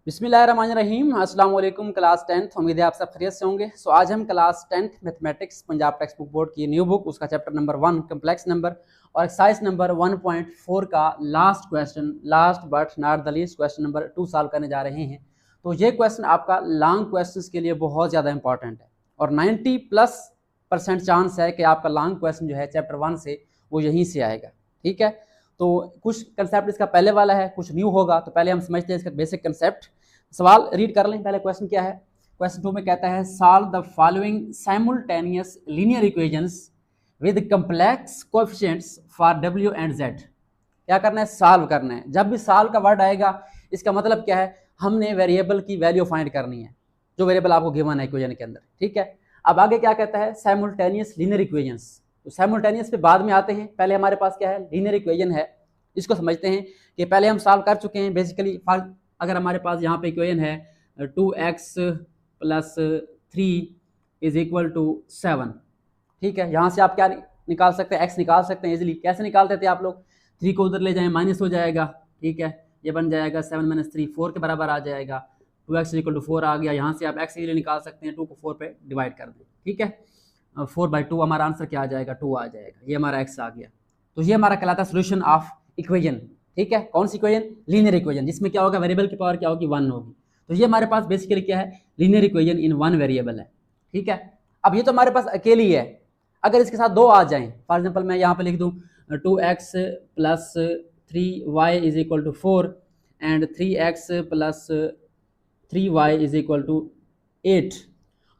बिस्मिल्लाहिर्रहमानिर्रहीम। अस्सलाम वालेकुम। क्लास 10th, उम्मीद है आप सब खैरियत से होंगे। आज हम class 10th mathematics Punjab text book board की न्यू बुक, उसका चैप्टर नंबर 1 कम्प्लेक्स नंबर और एक्सरसाइज नंबर 1.4 का last question, last but not the least question number 2 solve करने जा रहे हैं। तो ये क्वेश्चन आपका लॉन्ग क्वेश्चंस के लिए बहुत ज़्यादा इंपॉर्टेंट है और 90+% चांस है कि आपका लॉन्ग क्वेश्चन जो है चैप्टर 1 से वो यहीं से आएगा। ठीक है, तो कुछ कंसेप्ट इसका पहले वाला है, कुछ न्यू होगा। तो पहले हम समझते हैं इसका बेसिक कंसेप्ट। सवाल रीड कर लें। पहले क्वेश्चन क्या है। क्वेश्चन 2 में कहता है solve the following simultaneous linear equations with complex coefficients for w and z। क्या करना है? सॉल्व करना है। जब भी सॉल्व का वर्ड आएगा इसका मतलब क्या है, हमने वेरिएबल की वैल्यू फाइंड करनी है, जो वेरिएबल आपको गिवन है इक्वेशन के अंदर। ठीक है, अब आगे क्या कहता है, साइमल्टेनियस लीनियर इक्वेशंस। तो साइमल्टेनियस पे बाद में आते हैं, पहले हमारे पास क्या है, लीनियर इक्वेशन है। इसको समझते हैं कि पहले हम सॉल्व कर चुके हैं बेसिकली। अगर हमारे पास यहाँ पे इक्वेशन है 2x + 3 = 7। ठीक है, यहाँ से आप क्या निकाल सकते हैं, x निकाल सकते हैं इजीली। कैसे निकालते थे आप लोग? 3 को उधर ले जाएं, माइनस हो जाएगा। ठीक है, ये बन जाएगा 7 - 3 4 के बराबर आ जाएगा। 2x = 4 आ गया। यहाँ से आप x इजीली निकाल सकते हैं, 2 को 4 पे डिवाइड कर दें। ठीक है, 4/2 हमारा आंसर क्या आ जाएगा, 2 आ जाएगा। ये हमारा x आ गया। तो ये हमारा कहलाता है सोल्यूशन ऑफ इक्वेशन। ठीक है, कौन सी इक्वेशन? लीनियर इक्वेशन, जिसमें क्या होगा, वेरिएबल की पावर क्या होगी, 1 होगी। तो ये हमारे पास बेसिकली क्या है, लीनियर इक्वेशन इन 1 वेरिएबल है। ठीक है, अब ये तो हमारे पास अकेली है। अगर इसके साथ 2 आ जाएं, फॉर एग्जांपल मैं यहाँ पे लिख दूँ 2x + 3y = 4 and 3x + 3y = 8,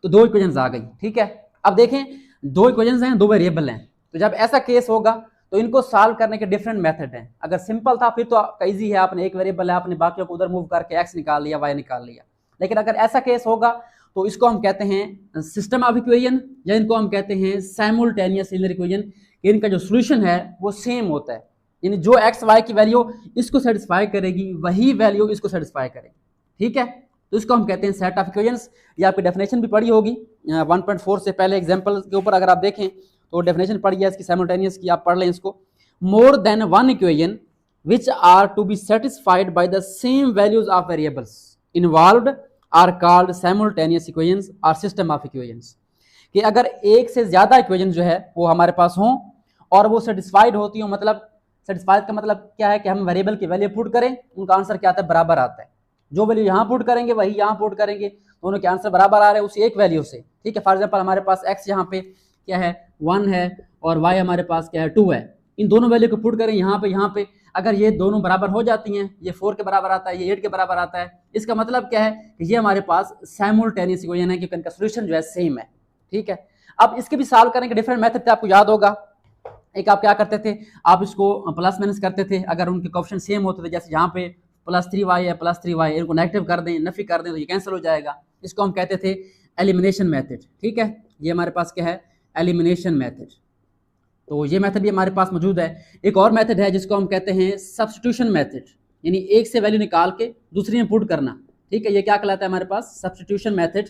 तो 2 इक्वेशंस आ गई। ठीक है, अब देखें 2 इक्वेशंस हैं, 2 वेरिएबल हैं। तो जब ऐसा केस होगा तो इनको सॉल्व करने के डिफरेंट मेथड हैं। अगर सिंपल था फिर तो आपका इजी है, आपने एक वेरिएबल है, आपने बाकियों को उधर मूव करके x निकाल लिया, y निकाल लिया। लेकिन अगर ऐसा केस होगा तो इसको हम कहते हैं सिस्टम ऑफ इक्वेशन, या इनको हम कहते हैं साइमल्टेनियस लीनियर इक्वेशन। इनका जो सॉल्यूशन है वो सेम होता है, यानी जो x y की वैल्यू इसको सेटिस्फाई करेगी वही वैल्यू इसको सेटिस्फाई करेगी। ठीक है, तो इसको हम कहते हैं सेट ऑफ इक्वेशंस। ये आपकी डेफिनेशन भी पढ़ी होगी 1.4 से पहले एग्जांपल के ऊपर। अगर आप देखें तो डेफिनेशन पढ़ी है इसकी साइमल्टेनियस की, आप पढ़ लें इसको। More than one equation which are to be satisfied by the same values of variables involved are called simultaneous equations और सिस्टम ऑफ इक्वेशंस। कि अगर एक से ज्यादा इक्वेशन जो है वो हमारे पास हों और वो सेटिस्फाइड होती हो, मतलब सेटिस्फाइड का मतलब क्या है कि हम वेरिएबल की वैल्यू पुट करें, उनका आंसर क्या आता है, बराबर आता है। जो वैल्यू यहाँ पुट करेंगे वही यहाँ पुट करेंगे, दोनों के आंसर बराबर आ रहे हैं उसी एक वैल्यू से। ठीक है, फॉर एग्जांपल हमारे पास x यहाँ पे क्या है, 1 है, और y हमारे पास क्या है, 2 है। इन दोनों वैल्यू को पुट करें यहाँ पे, अगर ये दोनों बराबर हो जाती हैं, ये 4 के बराबर आता है, ये 8 के बराबर आता है, इसका मतलब क्या है कि ये हमारे पास साइमल्टेनियस इक्वेशन है, क्योंकि इनका सोल्यूशन जो है सेम है। ठीक है, अब इसके भी सॉल्व करने के डिफरेंट मेथड थे, आपको याद होगा। एक आप क्या करते थे, आप इसको प्लस माइनस करते थे अगर उनके कोएफिशिएंट सेम होते थे। जैसे यहाँ पे +3y है, +3y, इनको नेगेटिव कर दें, नफी कर दें तो ये कैंसिल हो जाएगा। इसको हम कहते थे एलिमिनेशन मेथड। ठीक है, ये हमारे पास क्या है, एलिमिनेशन मेथड। तो ये मेथड भी हमारे पास मौजूद है। एक और मेथड है जिसको हम कहते हैं सब्स्टिट्यूशन मेथड, यानी एक से वैल्यू निकाल के दूसरी में पुट करना। ठीक है, ये क्या कहलाता है हमारे पास, सब्स्टिट्यूशन मेथड।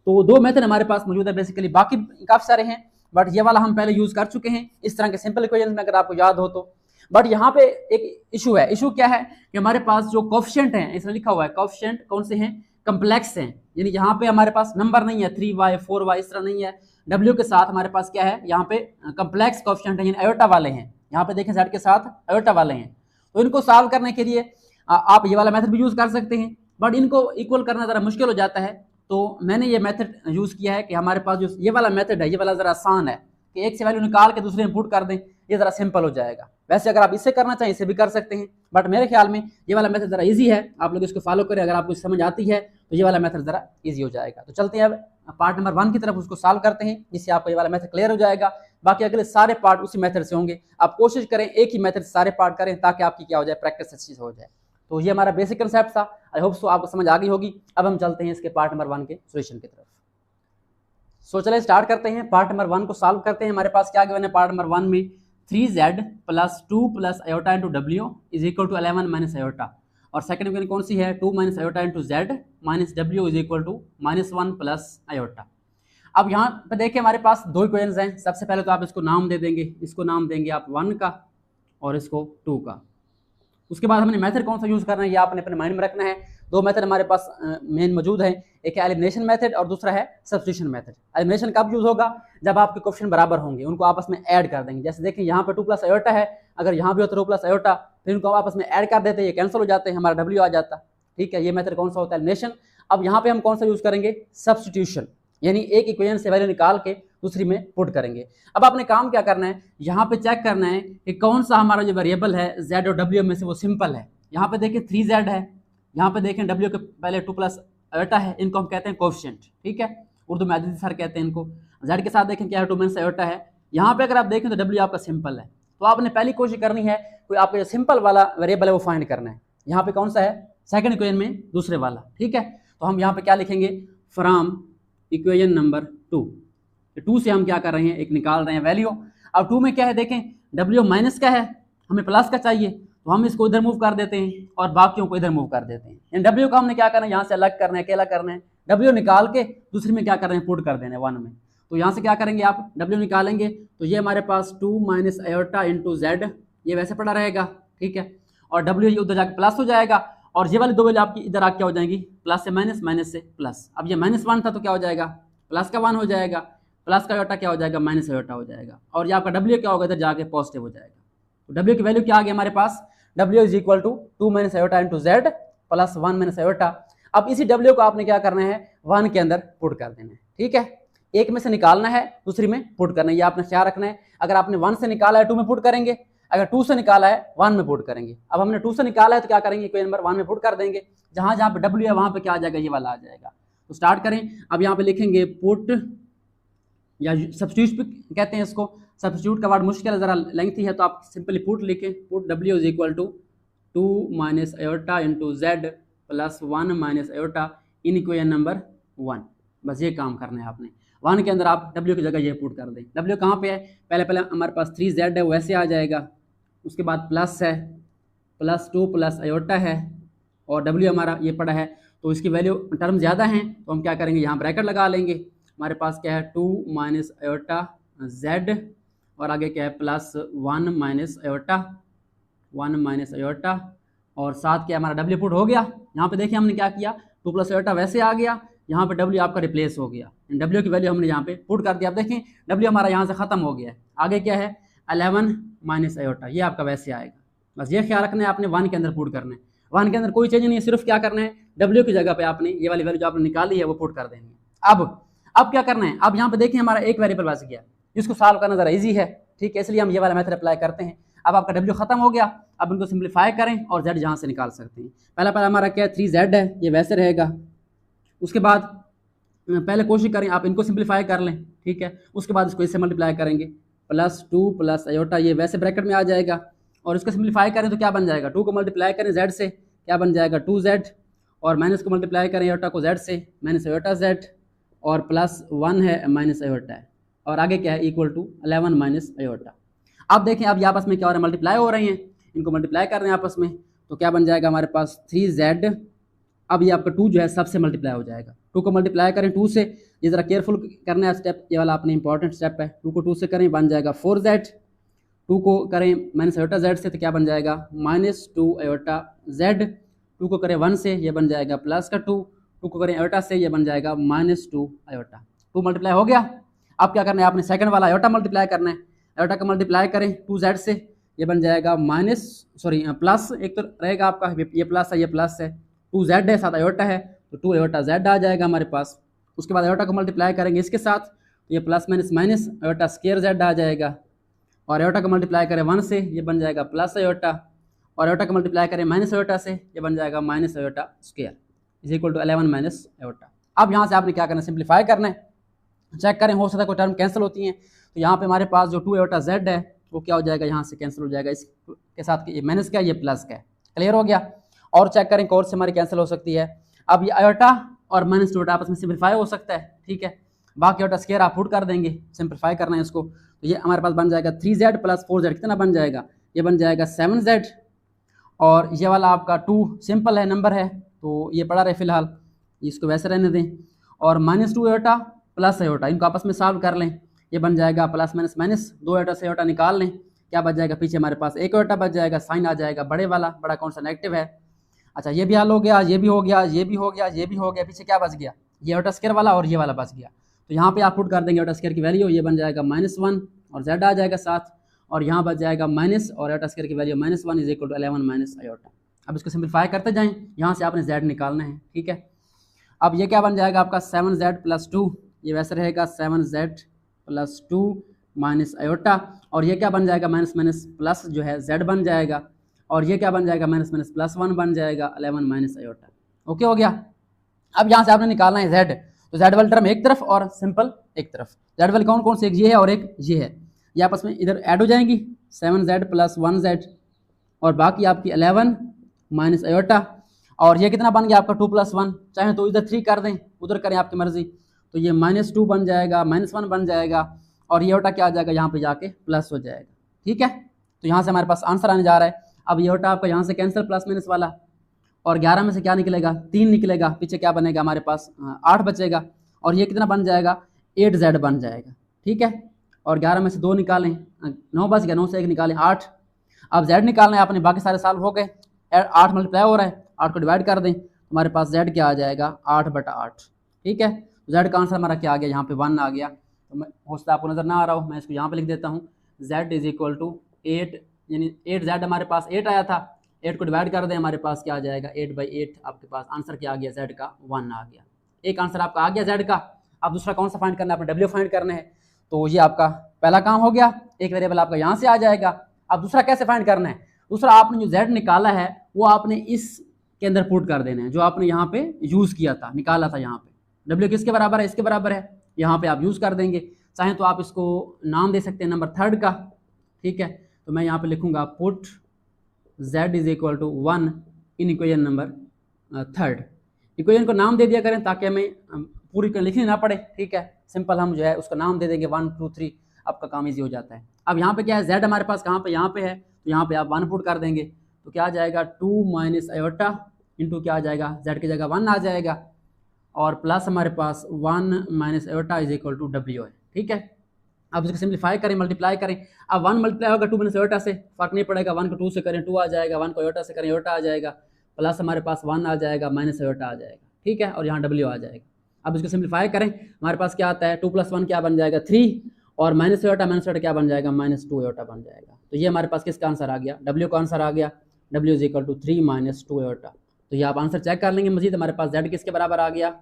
तो 2 मेथड हमारे पास मौजूद है बेसिकली, बाकी काफी सारे हैं बट ये वाला हम पहले यूज कर चुके हैं इस तरह के सिंपल इक्वेशन में, अगर आपको याद हो तो। बट यहाँ पे एक इशू है। इशू क्या है कि हमारे पास जो कोएफिशिएंट हैं, इसमें लिखा हुआ है कोएफिशिएंट कौन से हैं, कम्प्लेक्स हैं। यानी यहाँ पे हमारे पास नंबर नहीं है 3y 4y, इस तरह नहीं है। w के साथ हमारे पास क्या है, यहाँ पे कम्प्लेक्स कोएफिशिएंट है, आयोटा वाले हैं। यहाँ पे देखें z के साथ आयोटा वाले हैं। तो इनको सॉल्व करने के लिए आप ये वाला मेथड भी यूज कर सकते हैं, बट इनको इक्वल करना जरा मुश्किल हो जाता है। तो मैंने ये मेथड यूज किया है कि हमारे पास जो ये वाला मेथड है, ये वाला जरा आसान है कि एक से वैल्यू निकाल के दूसरे में पुट कर दें, ये जरा सिंपल हो जाएगा। वैसे अगर आप इससे करना चाहें इसे भी कर सकते हैं, बट मेरे ख्याल में ये वाला मेथड जरा इजी है। आप लोग इसको फॉलो करें, अगर आपको समझ आती है तो ये वाला मेथड जरा इजी हो जाएगा। तो चलते हैं अब पार्ट नंबर 1 की तरफ, उसको सॉल्व करते हैं, जिससे आपको ये वाला मेथड क्लियर हो जाएगा। बाकी अगले सारे पार्ट उसी मेथड से होंगे। आप कोशिश करें एक ही मेथड से सारे पार्ट करें, ताकि आपकी क्या हो जाए, प्रैक्टिस अच्छी हो जाए। तो ये हमारा बेसिक कंसेप्ट था। आई होप सो आपको समझ आ गई होगी। अब हम चलते हैं इसके पार्ट नंबर 1 के सॉल्यूशन की तरफ। सो चलिए स्टार्ट करते हैं, पार्ट नंबर 1 को सॉल्व करते हैं। हमारे पास क्या गिवन है पार्ट नंबर 1 में, 3z + 2 + iota into w = 11 - iota। और सेकंड इक्वेशन कौन सी है, 2 - iota into z - w = -1 + iota। अब यहाँ पे देखिए हमारे पास 2 इक्वेशंस हैं। सबसे पहले तो आप इसको नाम दे देंगे, इसको नाम देंगे आप 1 का और इसको 2 का। उसके बाद हमने मेथड कौन सा यूज करना है ये आपने अपने माइंड में रखना है। दो मेथड हमारे पास मेन मौजूद है, एक है एलिमिनेशन मेथड और दूसरा है सब्स्टिट्यूशन मेथड। एलिमिनेशन कब यूज होगा, जब आपके क्वेश्चन बराबर होंगे, उनको आपस में ऐड कर देंगे। जैसे देखें यहाँ पे 2 प्लस आयोटा है, अगर यहाँ भी हो तो 2 प्लस आयोटा, फिर इनको आपस में ऐड कर देते हैं, ये कैंसिल हो जाते हैं, हमारा W आ जाता। ठीक है, ये मेथड कौन सा होता है, एलिमिनेशन। अब यहाँ पे हम कौन सा यूज करेंगे, सब्स्टिट्यूशन, यानी एक इक्वेशन से वैल्यू निकाल के दूसरी में पुट करेंगे। अब आपने काम क्या करना है, यहाँ पे चेक करना है कि कौन सा हमारा जो वेरिएबल है Z और W में से वो सिंपल है। यहाँ पे देखें 3Z है, यहाँ पे देखें W के पहले 2 प्लस आयोटा है, इनको हम कहते हैं कोएफिशिएंट। ठीक है, उर्दू में आदित्य सर कहते हैं इनको। Z के साथ देखें क्या है, 2 माइनस आयोटा है। यहाँ पे अगर आप देखें तो W आपका सिंपल है, तो आपने पहली कोशिश करनी है कोई आपका जो सिंपल वाला वेरिएबल है वो फाइंड करना है। यहाँ पे कौन सा है, सेकंड इक्वेशन में दूसरे वाला। ठीक है, तो हम यहाँ पे क्या लिखेंगे, फ्रॉम इक्वेशन नंबर 2। 2 से हम क्या कर रहे हैं, एक निकाल रहे हैं वैल्यू। अब 2 में क्या है देखें, W माइनस का है, हमें प्लस का चाहिए, तो हम इसको इधर मूव कर देते हैं और बाकियों को इधर मूव कर देते हैं। यानी W का हमने क्या करना है, यहाँ से अलग करना है, अकेला करना है। W निकाल के दूसरी में क्या कर रहे हैं, पुट कर देना है 1 में। तो यहाँ से क्या करेंगे आप, W निकालेंगे तो ये हमारे पास 2 माइनस आयोटा इंटू Z, ये वैसे पड़ा रहेगा। ठीक है, और W ये उधर जाके प्लस हो जाएगा, और ये वाली दो वैल्यू आपकी इधर आके क्या हो जाएंगी, प्लस से माइनस, माइनस से प्लस। अब ये -1 था तो क्या हो जाएगा, प्लस का 1 हो जाएगा, प्लस का आयोटा क्या हो जाएगा, माइनस आयोटा हो जाएगा, और ये आपका W क्या होगा, इधर जाके पॉजिटिव हो जाएगा। तो W की वैल्यू क्या आ गई हमारे पास, W is equal to 2 minus iota into Z plus 1 minus iota. अब इसी W को आपने क्या करना है, 1 के अंदर पुट कर देना है। ठीक है, एक में से निकालना है, दूसरी में पुट करना है, ये आपने ख्याल रखना है। अगर आपने 1 से निकाला है 2 में पुट करेंगे, अगर 2 से निकाला है 1 में पुट करेंगे। अब हमने 2 से निकाला है तो क्या करेंगे, इक्वेशन नंबर 1 में पुट कर देंगे। जहां जहां पे W है वहां पे क्या आ जाएगा, ये वाला आ जाएगा। तो स्टार्ट करें। अब यहाँ पे लिखेंगे पुट, या सब्स्टिट्यूट कहते हैं इसको। सब्स्टिट्यूट का वर्ड मुश्किल है, जरा लेंथी है, तो आप सिंपली पुट लिखें। Put W is equal to 2 minus iota into Z plus 1 minus iota in equation number 1। बस ये काम करना है आपने। 1 के अंदर आप W की जगह ये पुट कर दें। W कहाँ पे है, पहले हमारे पास 3Z है, वैसे आ जाएगा। उसके बाद प्लस है, प्लस 2 प्लस आयोटा है, और W हमारा ये पड़ा है, तो इसकी वैल्यू टर्म ज़्यादा हैं, तो हम क्या करेंगे, यहाँ ब्रैकेट लगा लेंगे। हमारे पास क्या है, 2 माइनस आयोटा Z, और आगे क्या है, plus 1 minus iota, 1 minus iota, और साथ क्या हमारा W पुट हो गया। यहाँ पे देखिए हमने क्या किया, 2 प्लस आयोटा वैसे आ गया, यहाँ पे W आपका रिप्लेस हो गया। W की वैल्यू हमने यहाँ पे पुट कर दिया। आप देखें W हमारा यहाँ से खत्म हो गया है। आगे क्या है, 11 माइनस आयोटा, ये आपका वैसे आएगा। बस ये ख्याल रखना है, आपने 1 के अंदर पुट करना है। 1 के अंदर कोई चेंज नहीं है, सिर्फ क्या करना है, W की जगह पे आपने ये वाली वैल्यू जो आपने निकाली है वो पुट कर देनी है। अब क्या करना है, अब यहाँ पे देखिए हमारा एक वेरिएबल बच गया, जिसको सॉल्व करना जरा इजी है। ठीक है, इसलिए हम ये वाला मेथड अप्लाई करते हैं। अब आपका W खत्म हो गया, अब इनको सिंप्लीफाई करें और Z जहाँ से निकाल सकते हैं। पहला हमारा क्या है, 3Z है, ये वैसे रहेगा। उसके बाद पहले कोशिश करें आप इनको सिंप्लीफाई कर लें। ठीक है, उसके बाद इसको इससे मल्टीप्लाई करेंगे, प्लस 2 प्लस आयोटा, ये वैसे ब्रैकेट में आ जाएगा, और इसको सिंप्लीफाई करें तो क्या बन जाएगा, 2 को मल्टीप्लाई करें Z से, क्या बन जाएगा 2Z, और माइनस को मल्टीप्लाई करें आयोटा को Z से, माइनस आयोटा Z, और प्लस 1 है माइनस आयोटा है, और आगे क्या है, इक्वल टू 11 माइनस आयोटा। अब देखें अब ये आपस में क्या हो रहा है, मल्टीप्लाई हो रहे हैं, इनको मल्टीप्लाई कर रहे हैं आपस में, तो क्या बन जाएगा हमारे पास 3Z। अब ये आपका 2 जो है सबसे मल्टीप्लाई हो जाएगा, 2 को मल्टीप्लाई करें 2 से, ये ज़रा केयरफुल करना है स्टेप, ये वाला आपने इंपॉर्टेंट स्टेप है। 2 को 2 से करें बन जाएगा 4Z, 2 को करें माइनस आयोटा Z से तो क्या बन जाएगा -2 आयोटा Z, 2 को करें 1 से ये बन जाएगा प्लस का 2, 2 को करें आयोटा से ये बन जाएगा -2 आयोटा। 2 मल्टीप्लाई हो गया। अब क्या करना है, आपने सेकंड वाला आयोटा मल्टीप्लाई करना है, आयोटा का मल्टीप्लाई करें 2Z से, ये बन जाएगा प्लस, एक तो रहेगा आपका ये प्लस है, ये प्लस है, 2Z है साथ आयोटा है, तो 2 आयोटा Z आ जाएगा हमारे पास। उसके बाद आयोटा को मल्टीप्लाई करेंगे इसके साथ, तो ये plus minus minus iota square Z आ जाएगा, और आयोटा को मल्टीप्लाई करें 1 से, ये बन जाएगा प्लस आयोटा, और आयोटा को मल्टीप्लाई करें माइनस आयोटा से, ये बन जाएगा minus iota square is equal to 11 minus iota. अब यहाँ से आपने क्या करना है, सिंप्लीफाई करना है, चेक करें हो सकता है कोई टर्म कैंसिल होती हैं। तो यहाँ पे हमारे पास जो 2 आयोटा Z है वो क्या हो जाएगा, यहाँ से कैंसिल हो जाएगा, इसके साथ ये माइनस का ये प्लस का है, क्लियर हो गया। और चेक करें कौन से हमारी कैंसिल हो सकती है। अब ये आयोटा और माइनस आयोटा आपस में सिंप्लीफाई हो सकता है। ठीक है, बाकी आयोटा स्क्वायर आप पुट कर देंगे, सिंप्लीफाई करना है इसको, तो ये हमारे पास बन जाएगा 3Z प्लस 4Z, कितना बन जाएगा, ये बन जाएगा 7Z, और ये वाला आपका 2 सिंपल है नंबर है तो ये पड़ा रहे फिलहाल, इसको वैसे रहने दें, और -2 आयोटा प्लस आयोटा इनको आपस में सॉल्व कर लें, ये बन जाएगा प्लस माइनस माइनस, 2 आयोटा से आयोटा निकाल लें, क्या बच जाएगा, पीछे हमारे पास 1 आयोटा बच जाएगा, साइन आ जाएगा बड़े वाला, बड़ा कौन सा नेगेटिव है। अच्छा ये भी हल हो गया, ये भी हो गया, ये भी हो गया, ये भी हो गया, पीछे क्या बच गया, ये आयोटा स्क्वायर वाला और ये वाला बच गया। तो यहाँ पे आप पुट कर देंगे आयोटा स्क्वायर की वैल्यू, ये बन जाएगा -1 और z आ जाएगा साथ, और यहाँ बच जाएगा माइनस और आयोटा स्क्वायर की value -1 is equal to 11 minus iota. अब इसको सिंप्लीफाई करते जाएं, यहाँ से आपने z निकालना है, ठीक है। अब ये क्या बन जाएगा आपका 7z + 2, ये वैसे रहेगा 7z + 2 माइनस आयोटा, और ये क्या बन जाएगा माइनस माइनस प्लस जो है z बन जाएगा, और ये क्या बन जाएगा माइनस माइनस +1 बन जाएगा 11 माइनस आयोटा। ओके हो गया। अब यहाँ से आपने निकालना है z, तो z वाली टर्म एक तरफ और सिंपल एक तरफ। z वाली कौन कौन से, एक ये है और एक ये है, ये आपस में इधर ऐड हो जाएंगी, 7z + 1z और बाकी आपकी 11 माइनस आयोटा, और ये कितना बन गया आपका 2 + 1, चाहे तो इधर 3 कर दें उधर करें आपकी मर्जी, तो ये -2 बन जाएगा, -1 बन जाएगा, और ये आयोटा क्या आ जाएगा यहाँ पे जाके प्लस हो जाएगा, ठीक है। तो यहाँ से हमारे पास आंसर आने जा रहा है। अब ये आयोटा आपका यहाँ से कैंसिल प्लस माइनस वाला, और 11 में से क्या निकलेगा 3 निकलेगा, पीछे क्या बनेगा हमारे पास 8 बचेगा, और ये कितना बन जाएगा 8z बन जाएगा, ठीक है। और 11 में से 2 निकालें 9 बच गया, 9 से 1 निकालें 8। अब z निकालना है आपने, बाकी सारे साल हो गए, 8 मल्टीप्लाई हो रहा है, 8 को डिवाइड कर दें, हमारे पास z क्या आ जाएगा 8/8, ठीक है। तो z का आंसर हमारा क्या आ गया, यहाँ पे 1 आ गया। तो मैं हो सकता है आपको नजर ना आ रहा हो, मैं इसको यहाँ पे लिख देता हूँ, z = 8, यानी 8z हमारे पास 8 आया था, 8 को डिवाइड कर दें, हमारे पास क्या आ जाएगा 8/8, आपके पास आंसर क्या आ गया z का 1 आ गया। एक आंसर आपका आ गया z का। अब दूसरा कौन सा फाइंड करना है, आपने w फाइंड करना है, तो ये आपका पहला काम हो गया, एक वेरिएबल आपका यहाँ से आ जाएगा। अब दूसरा कैसे फाइंड करना है, दूसरा आपने जो z निकाला है वो आपने इस के अंदर पुट कर देना है, जो आपने यहाँ पे यूज किया था, निकाला था, यहाँ पे w किसके बराबर है, इसके बराबर है, यहाँ पे आप यूज कर देंगे। चाहे तो आप इसको नाम दे सकते हैं नंबर 3 का, ठीक है। तो मैं यहाँ पे लिखूंगा पुट z = 1 इन इक्वेशन नंबर 3। इक्वेशन को नाम दे दिया करें ताकि हमें पूरी लिखनी ना पड़े, ठीक है। सिंपल हम जो है उसका नाम दे देंगे 1 2 3, आपका काम इजी हो जाता है। अब यहाँ पे क्या है, z हमारे पास कहाँ पे, यहाँ पे है, तो यहाँ पे आप 1 पुट कर देंगे, तो क्या आ जाएगा 2 माइनस आयोटा इंटू क्या आ जाएगा, z की जगह 1 आ जाएगा, और प्लस हमारे पास 1 minus iota is equal to w है, ठीक है। अब इसको सिंप्लीफाई करें, मल्टीप्लाई करें, अब 1 मल्टीप्लाई होगा 2 माइनस आयोटा से, फर्क नहीं पड़ेगा, 1 को 2 से करें 2 आ जाएगा, 1 को आयोटा से करें आयोटा आ जाएगा, प्लस हमारे पास 1 आ जाएगा, माइनस आयोटा आ जाएगा, ठीक है, और यहाँ w आ जाएगा। अब इसको सिंप्लीफाई करें, हमारे पास क्या आता है 2 + 1 क्या बन जाएगा 3, और माइनस आयोटा क्या बन जाएगा -2 आयोटा बन जाएगा। तो ये हमारे पास किसका आंसर आ गया, w का आंसर आ गया, w is equal to 3 - 2 iota. तो ये आप आंसर चेक कर लेंगे मजीद, हमारे पास z किसके बराबर आ गया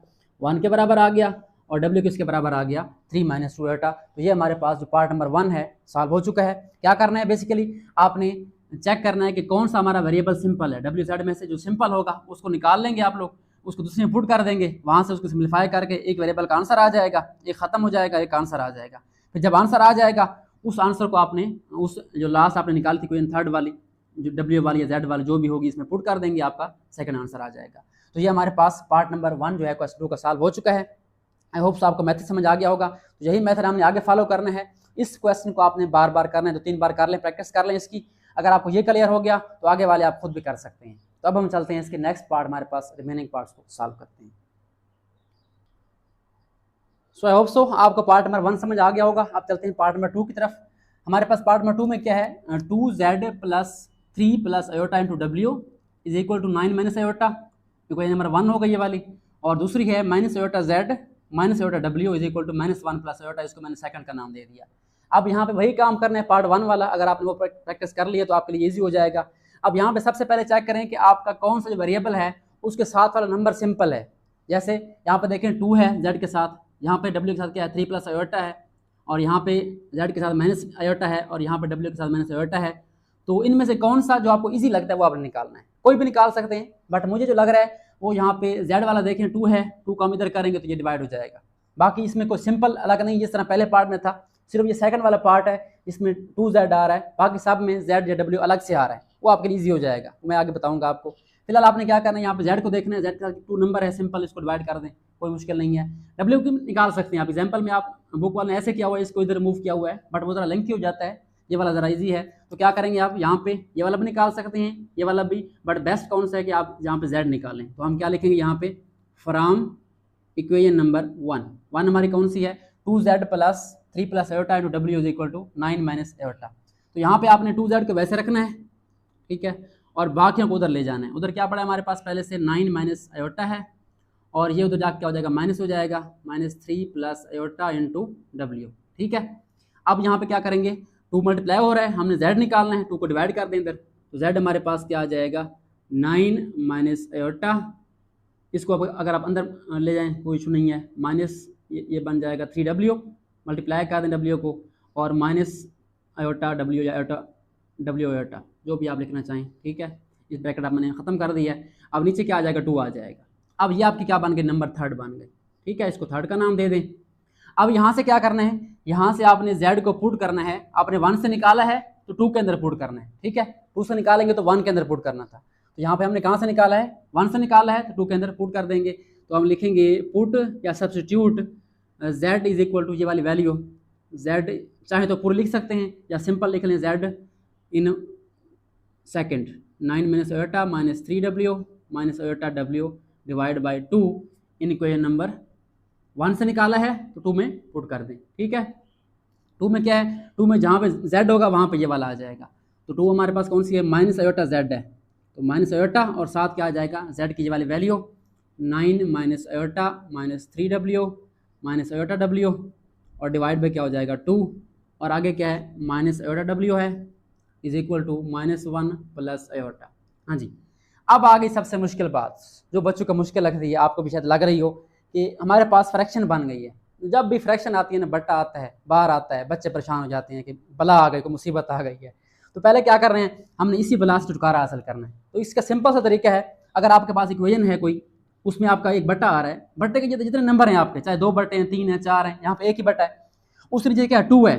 1 के बराबर आ गया, और w किसके बराबर आ गया 3 - 2 आयोटा। तो ये हमारे पास जो पार्ट नंबर 1 है सॉल्व हो चुका है। क्या करना है, बेसिकली आपने चेक करना है कि कौन सा हमारा वेरिएबल सिंपल है, WZ में से जो सिंपल होगा उसको निकाल लेंगे आप लोग, उसको दूसरे में पुट कर देंगे, वहाँ से उसको सिंप्लीफाई करके एक वेरिएबल का आंसर आ जाएगा, एक खत्म हो जाएगा, एक आंसर आ जाएगा। फिर जब आंसर आ जाएगा उस आंसर को आपने उस जो लास्ट आपने निकाली थी क्वेश्चन 3 वाली, जो W वाली या Z वाली जो भी होगी इसमें पुट कर देंगे, आपका सेकंड आंसर आ जाएगा। तो ये हमारे पास पार्ट नंबर 1 जो है क्वेश्चन 2 का सॉल्व हो चुका है। आई होप आपको मेथड समझ आ गया होगा। तो यही मेथड हमने आगे फॉलो करना है। इस क्वेश्चन को आपने बार बार करना है, तो 3 बार कर लें, प्रैक्टिस कर लें इसकी। अगर आपको ये क्लियर हो गया तो आगे वाले आप खुद भी कर सकते हैं। तो अब हम चलते हैं इसके नेक्स्ट पार्ट, हमारे पास रिमेनिंग पार्ट्स को सॉल्व करते हैं। सो आई होप सो आपको पार्ट नंबर 1 समझ आ गया होगा। अब चलते हैं पार्ट नंबर 2 की तरफ। हमारे पास पार्ट नंबर 2 में क्या है, 2z + 3 + iota into w is equal to 9 - iota, equation number 1 हो गई ये वाली। और दूसरी है -iota z - iota w is equal to -1 + iota, इसको मैंने सेकंड का नाम दे दिया। अब यहाँ पे वही काम करना है पार्ट 1 वाला, अगर आपने वो प्रैक्टिस कर लिया तो आपके लिए ईजी हो जाएगा। अब यहाँ पे सबसे पहले चेक करें कि आपका कौन सा जो वेरिएबल है उसके साथ वाला नंबर सिंपल है। जैसे यहाँ पे देखें 2 है z के साथ, यहाँ पे w के साथ क्या है 3 + आयोटा है, और यहाँ पे z के साथ माइनस आयोटा है, और यहाँ पे w के साथ माइनस आयोटा है। तो इनमें से कौन सा जो आपको इजी लगता है वो आपने निकालना है। कोई भी निकाल सकते हैं, बट मुझे जो लग रहा है वो यहाँ पे z वाला देखें 2 है, 2 को हम इधर करेंगे तो ये डिवाइड हो जाएगा। बाकी इसमें कोई सिंपल अलग नहीं, जिस तरह पहले पार्ट में था, सिर्फ ये सेकंड वाला पार्ट है इसमें 2z आ रहा है, बाकी सब में z या w अलग से आ रहा है, वो आपके लिए ईजी हो जाएगा। मैं आगे बताऊंगा आपको। फिलहाल आपने क्या करना है, यहाँ पे z को देखना है, z का 2 नंबर है सिंपल, इसको डिवाइड कर दें, कोई मुश्किल नहीं है। w की निकाल सकते हैं आप, एग्जाम्पल में आप बुक वाले ने ऐसे किया हुआ है, इसको इधर मूव किया हुआ है, बट वो ज़रा लेंथी हो जाता है, ये वाला ज़रा ईजी है। तो क्या करेंगे आप, यहाँ पे ये वाला भी निकाल सकते हैं, ये वाला भी, बट बेस्ट कौन सा है कि आप यहाँ पे z निकालें। तो हम क्या लिखेंगे यहाँ पे, फ्रॉम इक्वेशन नंबर 1 हमारी कौन सी है 2z + 3 + iota into w is equal to 9 - iota. तो यहाँ पे आपने 2z को वैसे रखना है, ठीक है, और बाकियों को उधर ले जाना है। उधर क्या पड़ा है हमारे पास पहले से 9 माइनस आयोटा है, और ये उधर जाके क्या हो जाएगा माइनस हो जाएगा, -3 प्लस आयोटा इंटू डब्ल्यू। ठीक है, अब यहाँ पे क्या करेंगे, 2 मल्टीप्लाई हो रहा है, हमने z निकालना है, 2 को डिवाइड कर दें इधर, तो z हमारे पास क्या आ जाएगा 9 माइनस आयोटा, इसको अब अगर आप अंदर ले जाएं कोई इशू नहीं है, माइनस ये बन जाएगा 3w, मल्टीप्लाई कर दें w को, और माइनस आयोटा w या आयोटा w आयोटा जो भी आप लिखना चाहें। ठीक है, इस ब्रैकेट मैंने ख़त्म कर दिया है। अब नीचे क्या आ जाएगा 2 आ जाएगा। अब ये आपकी क्या बन गई, नंबर थर्ड बन गई। ठीक है, इसको थर्ड का नाम दे दें। अब यहाँ से क्या करना है, यहाँ से आपने z को पुट करना है, आपने 1 से निकाला है तो 2 के अंदर पुट करना है। ठीक है, 2 से निकालेंगे तो 1 के अंदर पुट करना था, तो यहाँ पे हमने कहाँ से निकाला है, 1 से निकाला है तो 2 के अंदर पुट कर देंगे। तो हम लिखेंगे पुट या substitute z is equal to ये वाली वैल्यू, z चाहे तो पूरी लिख सकते हैं या सिंपल लिख लें z in second, 9 minus iota minus 3w minus iota w divide by 2, in equation number 1 से निकाला है तो 2 में पुट कर दें। ठीक है, 2 में क्या है, 2 में जहाँ पे z होगा वहाँ पे ये वाला आ जाएगा, तो 2 हमारे पास कौन सी है, माइनस आयोटा z है, तो माइनस आयोटा और साथ क्या आ जाएगा z की ये वाली value 9 minus iota minus 3w minus iota w, और डिवाइड बाई क्या हो जाएगा 2, और आगे क्या है माइनस आयोटा w है is equal to -1 plus iota. हाँ जी, अब आ गई सबसे मुश्किल बात, जो बच्चों को मुश्किल लग रही है, आपको भी शायद लग रही हो कि हमारे पास फ्रैक्शन बन गई है। जब भी फ्रैक्शन आती है ना, बट्टा आता है, बाहर आता है, बच्चे परेशान हो जाते हैं कि बला आ गई, कोई मुसीबत आ गई है। तो पहले क्या कर रहे हैं, हमने इसी बला से छुटकारा हासिल करना है। तो इसका सिंपल सा तरीका है, अगर आपके पास इक्वेशन है कोई, उसमें आपका एक बट्टा आ रहा है, बट्टे के जितने नंबर हैं आपके, चाहे 2 बट्टे हैं, 3 हैं, 4 हैं, यहाँ पे एक ही बट्टा है, उस नीचे क्या है 2 है।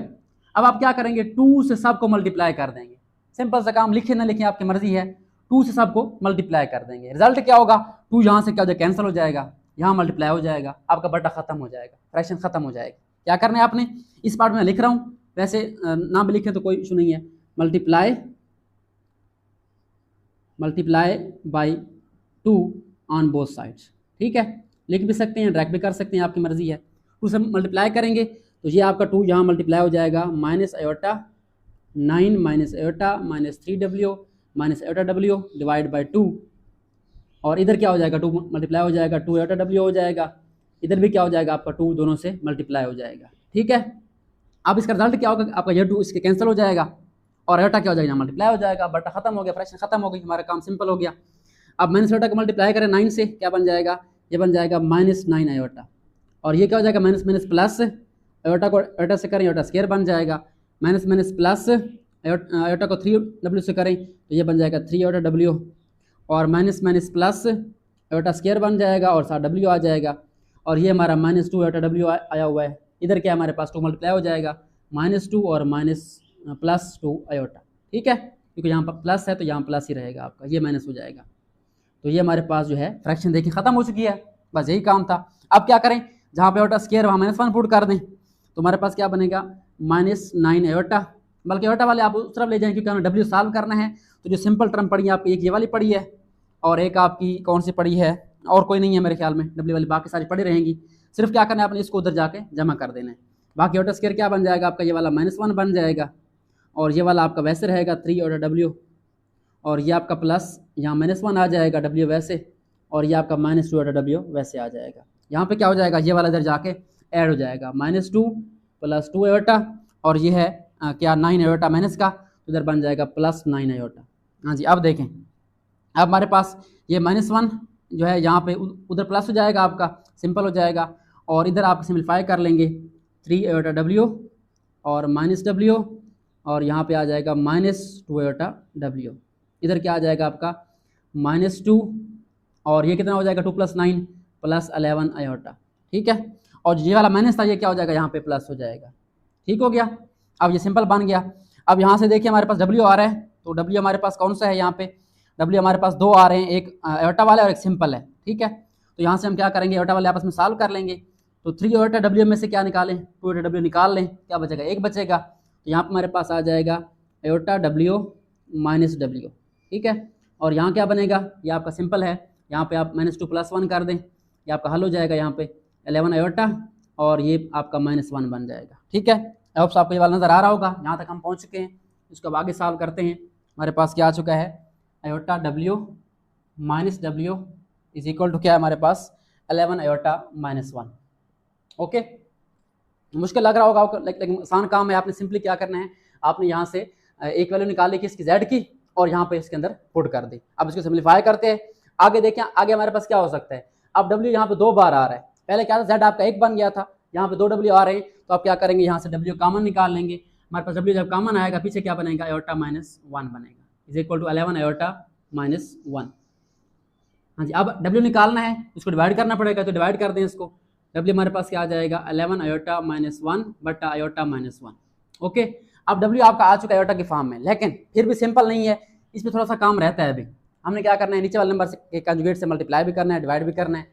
अब आप क्या करेंगे, 2 से सबको मल्टीप्लाई कर देंगे। सिंपल सा काम, लिखे ना लिखे आपकी मर्जी है, 2 से सबको मल्टीप्लाई कर देंगे। रिजल्ट क्या होगा, 2 यहाँ से क्या हो जाएगा कैंसिल हो जाएगा, यहाँ मल्टीप्लाई हो जाएगा, आपका बट्टा खत्म हो जाएगा, फ्रैक्शन खत्म हो जाएगा। क्या करना है आपने, इस पार्ट में लिख रहा हूँ, वैसे ना भी लिखें तो कोई इशू नहीं है, multiply by 2 on both sides. ठीक है, लिख भी सकते हैं, ड्रैग भी कर सकते हैं, आपकी मर्जी है। 2 से मल्टीप्लाई करेंगे तो ये आपका 2 यहाँ मल्टीप्लाई हो जाएगा, minus iota 9 minus iota minus 3w minus iota w divide by 2, और इधर क्या हो जाएगा 2 मल्टीप्लाई हो जाएगा, 2 आयोटा w हो जाएगा, इधर भी क्या हो जाएगा आपका 2 दोनों से मल्टीप्लाई हो जाएगा। ठीक है, अब इसका रिजल्ट क्या होगा, आपका ये 2 इसके कैंसिल हो जाएगा, और आयोटा क्या हो जाएगा मल्टीप्लाई हो जाएगा, बट्टा खत्म हो गया, फ्रैक्शन खत्म हो गई, हमारा काम सिंपल हो गया। अब माइनस आयोटा को मल्टीप्लाई करें 9 से, क्या बन जाएगा, ये बन जाएगा -9 आयोटा, और ये क्या हो जाएगा माइनस माइनस प्लस, आयोटा को आयोटा से करें आयोटा स्क्वायर बन जाएगा, माइनस माइनस प्लस, आयोटा को 3w से करें तो ये बन जाएगा 3 आयोटा w, और minus minus plus iota square बन जाएगा और साथ w आ जाएगा, और ये हमारा -2 आयोटा w आया हुआ है। इधर क्या हमारे पास 2 मल्टीप्लाई हो जाएगा, -2 और +2 आयोटा। ठीक है, क्योंकि यहाँ पर प्लस है तो यहाँ प्लस ही रहेगा आपका, ये माइनस हो जाएगा। तो ये हमारे पास जो है फ्रैक्शन देखिए खत्म हो चुकी है, बस यही काम था। अब क्या करें, जहाँ पे आयोटा स्क्वायर वहाँ -1 पुट कर दें, तो हमारे पास क्या बनेगा -9 आयोटा, बल्कि आयोटा वाले आप उस तरफ ले जाएं क्योंकि हमें w सॉल्व करना है। तो जो सिंपल टर्म पड़ी है आपकी, एक ये वाली पड़ी है और एक आपकी कौन सी पड़ी है, और कोई नहीं है मेरे ख्याल में, w वाली बाकी सारी पड़ी रहेंगी। सिर्फ क्या करना है आपने, इसको उधर जाके जमा कर देना है। बाकी आयोटा स्क्वायर क्या बन जाएगा आपका, ये वाला -1 बन जाएगा, और ये वाला आपका वैसे रहेगा 3 आयोटा w, और ये आपका प्लस यहाँ -1 आ जाएगा w वैसे, और ये आपका -2 आयोटा w वैसे आ जाएगा। यहाँ पे क्या हो जाएगा, ये वाला इधर जाके ऐड हो जाएगा, -2 + 2 आयोटा, और ये है क्या 9 आयोटा माइनस का, तो इधर बन जाएगा +9 आयोटा। हाँ जी, अब देखें, अब हमारे पास ये -1 जो है यहाँ पे उधर प्लस हो जाएगा आपका, सिंपल हो जाएगा, और इधर आप सिम्प्लीफाई कर लेंगे 3 आयोटा w और -w, और यहाँ पे आ जाएगा -2 आयोटा w, इधर क्या आ जाएगा आपका -2, और ये कितना हो जाएगा 2 + 9 + 11 आयोटा। ठीक है, और ये वाला माइनस था, ये क्या हो जाएगा यहाँ पे प्लस हो जाएगा। ठीक हो गया, अब ये सिंपल बन गया। अब यहाँ से देखिए हमारे पास w आ रहा है, तो w हमारे पास कौन सा है, यहाँ पे w हमारे पास 2 आ रहे हैं, एक आयोटा वाला और एक सिंपल है। ठीक है, तो यहाँ से हम क्या करेंगे, आयोटा वाले आपस में सॉल्व कर लेंगे, तो 3 आयोटा w में से क्या निकालें, 2 आयोटा w निकाल लें, क्या बचेगा, एक बचेगा, तो यहाँ पर हमारे पास आ जाएगा आयोटा w - w। ठीक है, और यहाँ क्या बनेगा, ये आपका सिंपल है, यहाँ पे आप -2 + 1 कर दें, ये आपका हल हो जाएगा, यहाँ पे 11 आयोटा, और ये आपका -1 बन जाएगा। ठीक है, अब आपको ये वाला नज़र आ रहा होगा, यहाँ तक हम पहुँच चुके हैं। इसको अब आगे सॉल्व करते हैं। हमारे पास क्या आ चुका है, iota W minus W is equal to क्या है हमारे पास 11 आयोटा माइनस 1। ओके, मुश्किल लग रहा होगा आपको, लेकिन आसान काम है। आपने सिंपली क्या करना है, आपने यहाँ से एक वैल्यू निकाली कि इसकी जेड की और यहाँ पे इसके अंदर पुट कर दी। अब इसको सिंप्लीफाई करते हैं, आगे देखें आगे हमारे पास क्या हो सकता है। अब डब्ल्यू यहाँ पे 2 बार आ रहा है, पहले क्या था जेड आपका 1 बन गया था, यहाँ पे 2 डब्ल्यू आ रहे हैं, तो आप क्या करेंगे यहाँ से डब्ल्यू कॉमन निकाल लेंगे। हमारे पास डब्ल्यू जब कॉमन आएगा पीछे क्या बनेगा, आयोटा माइनस 1 बनेगा, is equal to 11 iota minus 1। हाँ जी, अब डब्ल्यू निकालना है, इसको डिवाइड करना पड़ेगा, तो डिवाइड कर दें इसको। डब्ल्यू हमारे पास क्या आ जाएगा 11 आयोटा माइनस 1 बटा आयोटा माइनस 1। ओके, अब डब्ल्यू आपका आ चुका है आयोटा की फॉर्म में, लेकिन फिर भी सिंपल नहीं है, इसमें थोड़ा सा काम रहता है। अभी हमने क्या करना है, नीचे वाले नंबर से कंजुगेट से मल्टीप्लाई भी करना है, डिवाइड भी करना है।